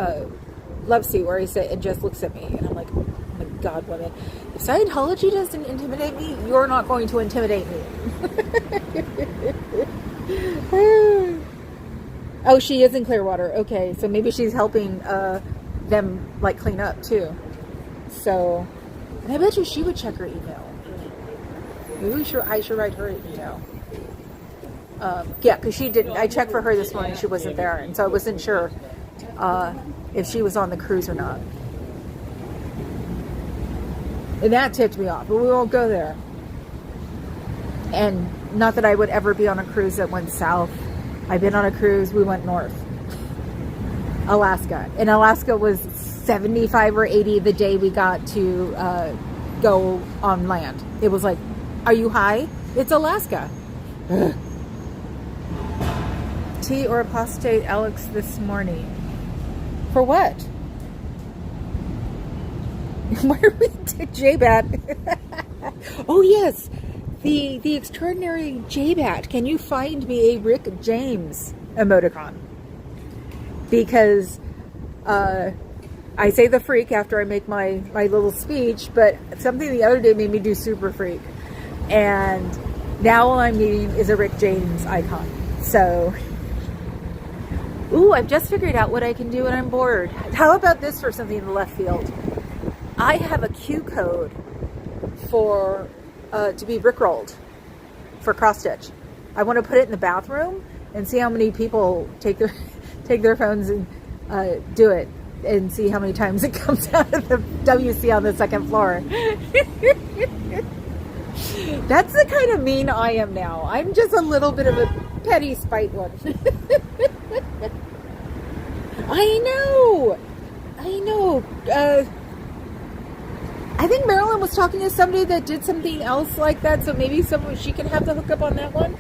A: love seat where he sits and just looks at me. And I'm like, oh my God, women. If Scientology doesn't intimidate me, you're not going to intimidate me. Oh, she is in Clearwater. Okay, so maybe she's helping them like clean up too. So, and I bet you she would check her email. Maybe I should write her an email. Yeah, because she didn't. I checked for her this morning. She wasn't there, and so I wasn't sure if she was on the cruise or not. And that ticked me off, but we won't go there. And not that I would ever be on a cruise that went south. I've been on a cruise, we went north. Alaska. And Alaska was 75 or 80 the day we got to go on land. It was like, are you high? It's Alaska. Ugh. Tea or apostate Alex this morning. For what? Why are we J-Bat? Oh yes, the extraordinary J-Bat. Can you find me a Rick James emoticon? Because I say the freak after I make my little speech, but something the other day made me do super freak, and now all I'm needing is a Rick James icon. So, ooh, I've just figured out what I can do when I'm bored. How about this for something in the left field? I have a Q code for to be rickrolled for cross stitch. I want to put it in the bathroom and see how many people take their phones and do it, and see how many times it comes out of the WC on the second floor. That's the kind of mean I am now. I'm just a little bit of a petty spite one. I know. I think Marilyn was talking to somebody that did something else like that, so maybe she can have the hookup on that one.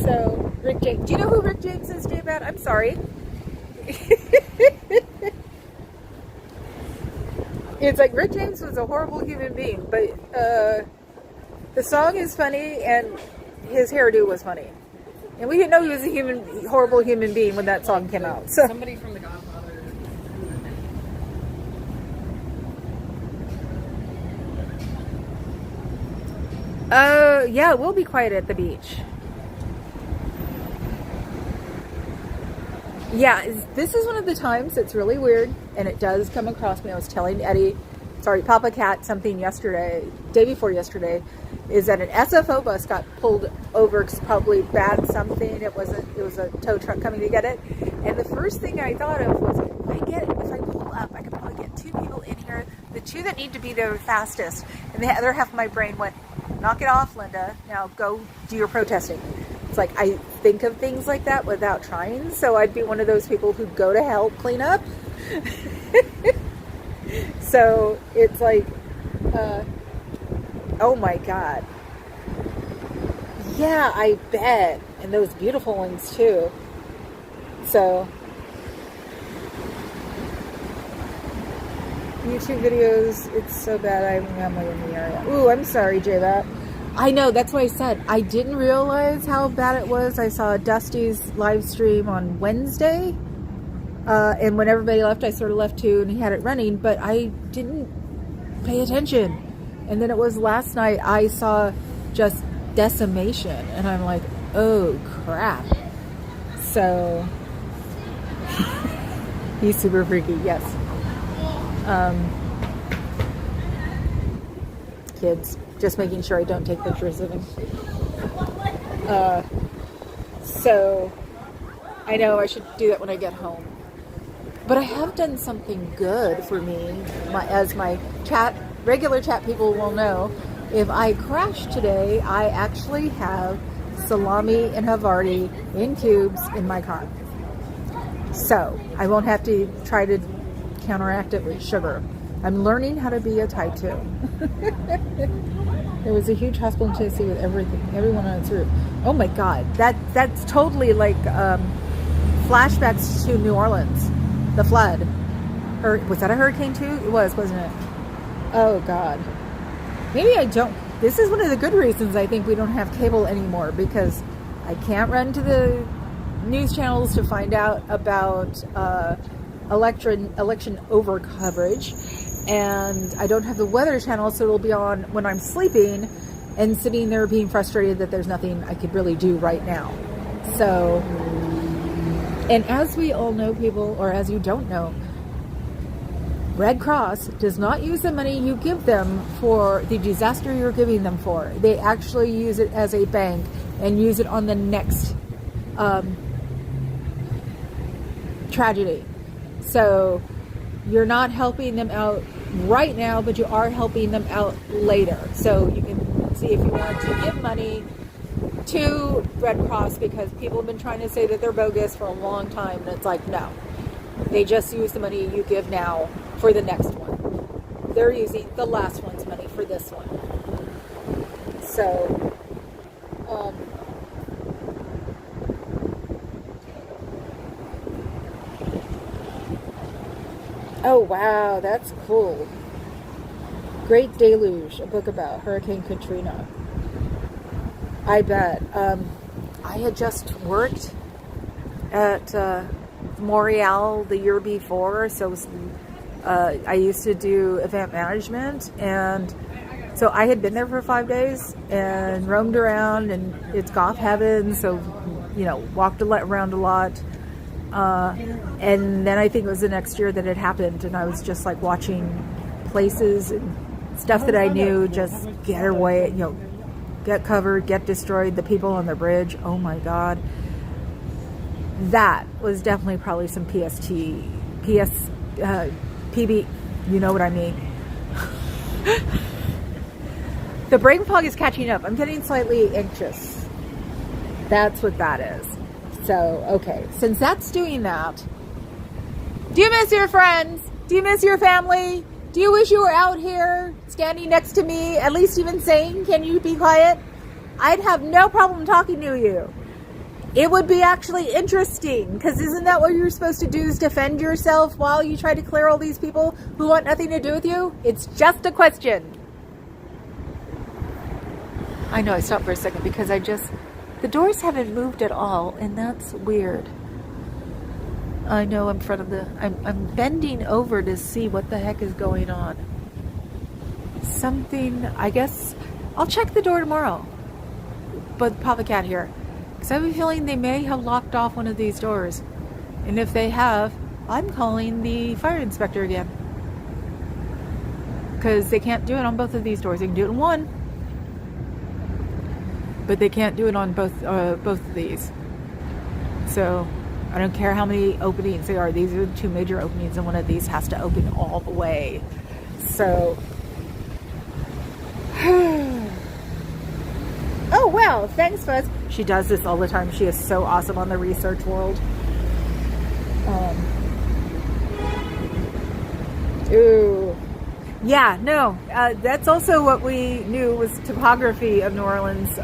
A: So, Rick James. Do you know who Rick James is, J-Bat? I'm sorry. It's like Rick James was a horrible human being, but the song is funny and his hairdo was funny. And we didn't know he was a horrible human being when that song came out. So
C: somebody from The Godfather.
A: Yeah, we'll be quiet at the beach. Yeah, this is one of the times it's really weird, and it does come across me. I was telling Papa Cat something day before yesterday, is that an SFO bus got pulled over, probably bad something. It was a tow truck coming to get it. And the first thing I thought of was, if I pull up, I could probably get two people in here, the two that need to be there fastest. And the other half of my brain went, knock it off, Linda. Now go do your protesting. It's like, I think of things like that without trying. So I'd be one of those people who go to help clean up. So it's like, oh my God. Yeah, I bet. And those beautiful ones too. So, YouTube videos, it's so bad I have a family in the area. Ooh, I'm sorry, J-Bat. I know, that's what I said. I didn't realize how bad it was. I saw Dusty's live stream on Wednesday. And when everybody left, I sort of left too, and he had it running, but I didn't pay attention. And then it was last night, I saw just decimation, and I'm like, oh crap. So, he's super freaky, yes. Kids, just making sure I don't take pictures of him. So, I know I should do that when I get home. But I have done something good for me, as my regular chat people will know. If I crash today, I actually have salami and Havarti in cubes in my car. So, I won't have to try to counteract it with sugar. I'm learning how to be a type 2. There was a huge hospital in Tennessee with everyone on its roof. Oh my God, that's totally like flashbacks to New Orleans, the flood. Was that a hurricane too? It was, wasn't it? Oh God. Maybe I don't. This is one of the good reasons I think we don't have cable anymore, because I can't run to the news channels to find out about election over coverage, and I don't have the weather channel, so it'll be on when I'm sleeping and sitting there being frustrated that there's nothing I could really do right now. So, and as we all know, people, or as you don't know, Red Cross does not use the money you give them for the disaster you're giving them for. They actually use it as a bank and use it on the next tragedy. So you're not helping them out right now, but you are helping them out later. So you can see if you want to give money to Red Cross, because people have been trying to say that they're bogus for a long time, and it's like, no, they just use the money you give now for the next one. They're using the last one's money for this one. So oh wow, that's cool. Great Deluge, a book about Hurricane Katrina. I bet. I had just worked at Montreal the year before, so it was, I used to do event management, and so I had been there for 5 days and roamed around, and it's goth heaven, so walked around a lot. And then I think it was the next year that it happened, and I was just like watching places and stuff that I knew just get away, get covered, get destroyed. The people on the bridge, oh my God. That was definitely probably some PB, you know what I mean. The brain fog is catching up. I'm getting slightly anxious. That's what that is. So, okay, since that's doing that, do you miss your friends? Do you miss your family? Do you wish you were out here standing next to me, at least even saying, can you be quiet? I'd have no problem talking to you. It would be actually interesting, because isn't that what you're supposed to do, is defend yourself while you try to clear all these people who want nothing to do with you? It's just a question. I know I stopped for a second because the doors haven't moved at all, and that's weird. I know I'm bending over to see what the heck is going on. Something, I guess, I'll check the door tomorrow. But Papa Cat here. Because I have a feeling they may have locked off one of these doors. And if they have, I'm calling the fire inspector again. Because they can't do it on both of these doors. They can do it in one, but they can't do it on both of these. So I don't care how many openings there are. These are the two major openings, and one of these has to open all the way. So, oh well, thanks, Fuzz. She does this all the time. She is so awesome on the research world. Ooh. Yeah, no, that's also what we knew was topography of New Orleans.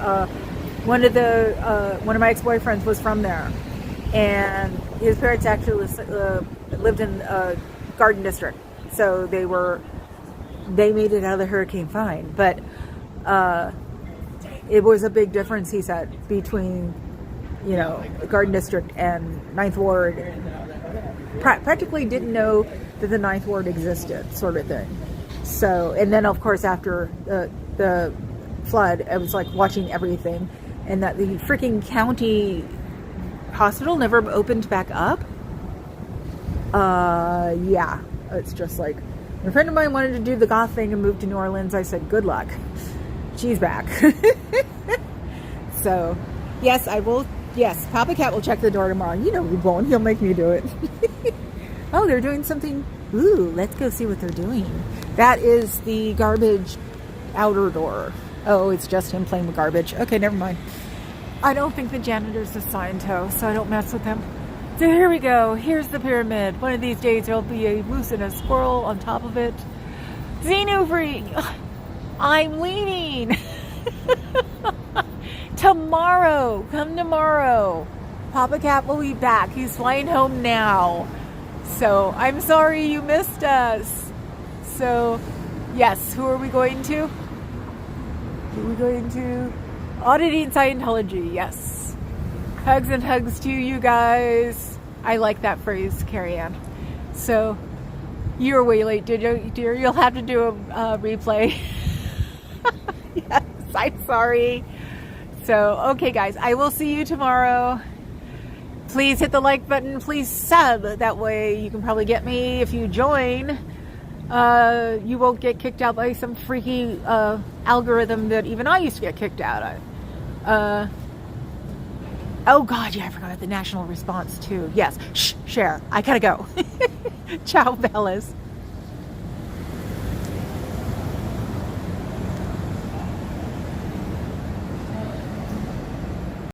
A: One of my ex-boyfriends was from there, and his parents actually lived in Garden District, so they made it out of the hurricane fine. But it was a big difference, he said, between Garden District and Ninth Ward. Practically didn't know that the Ninth Ward existed, sort of thing. So, and then of course after the flood, I was like watching everything, and that the freaking county hospital never opened back up. Yeah, it's just like, a friend of mine wanted to do the goth thing and move to New Orleans. I said, good luck. She's back. So, yes, I will. Yes, Papa Cat will check the door tomorrow. He won't. He'll make me do it. Oh, they're doing something. Ooh, let's go see what they're doing. That is the garbage outer door. Oh, it's just him playing with garbage. Okay, never mind. I don't think the janitor's a Scientology, so I don't mess with him. So here we go. Here's the pyramid. One of these days there'll be a moose and a squirrel on top of it. Xenofree! I'm leaning! Tomorrow! Come tomorrow! Papa Cat will be back. He's flying home now. So, I'm sorry you missed us. So, yes, who are we going to? Who are we going to? Auditing Scientology, yes. Hugs and hugs to you guys. I like that phrase, Carrie Ann. So, you were way late, dear. You'll have to do a replay. Yes, I'm sorry. So, okay, guys, I will see you tomorrow. Please hit the like button. Please sub. That way you can probably get me if you join. You won't get kicked out by some freaky algorithm that even I used to get kicked out of. Oh God, yeah, I forgot about the national response too. Yes, shh, share. I gotta go. Ciao, Bellas.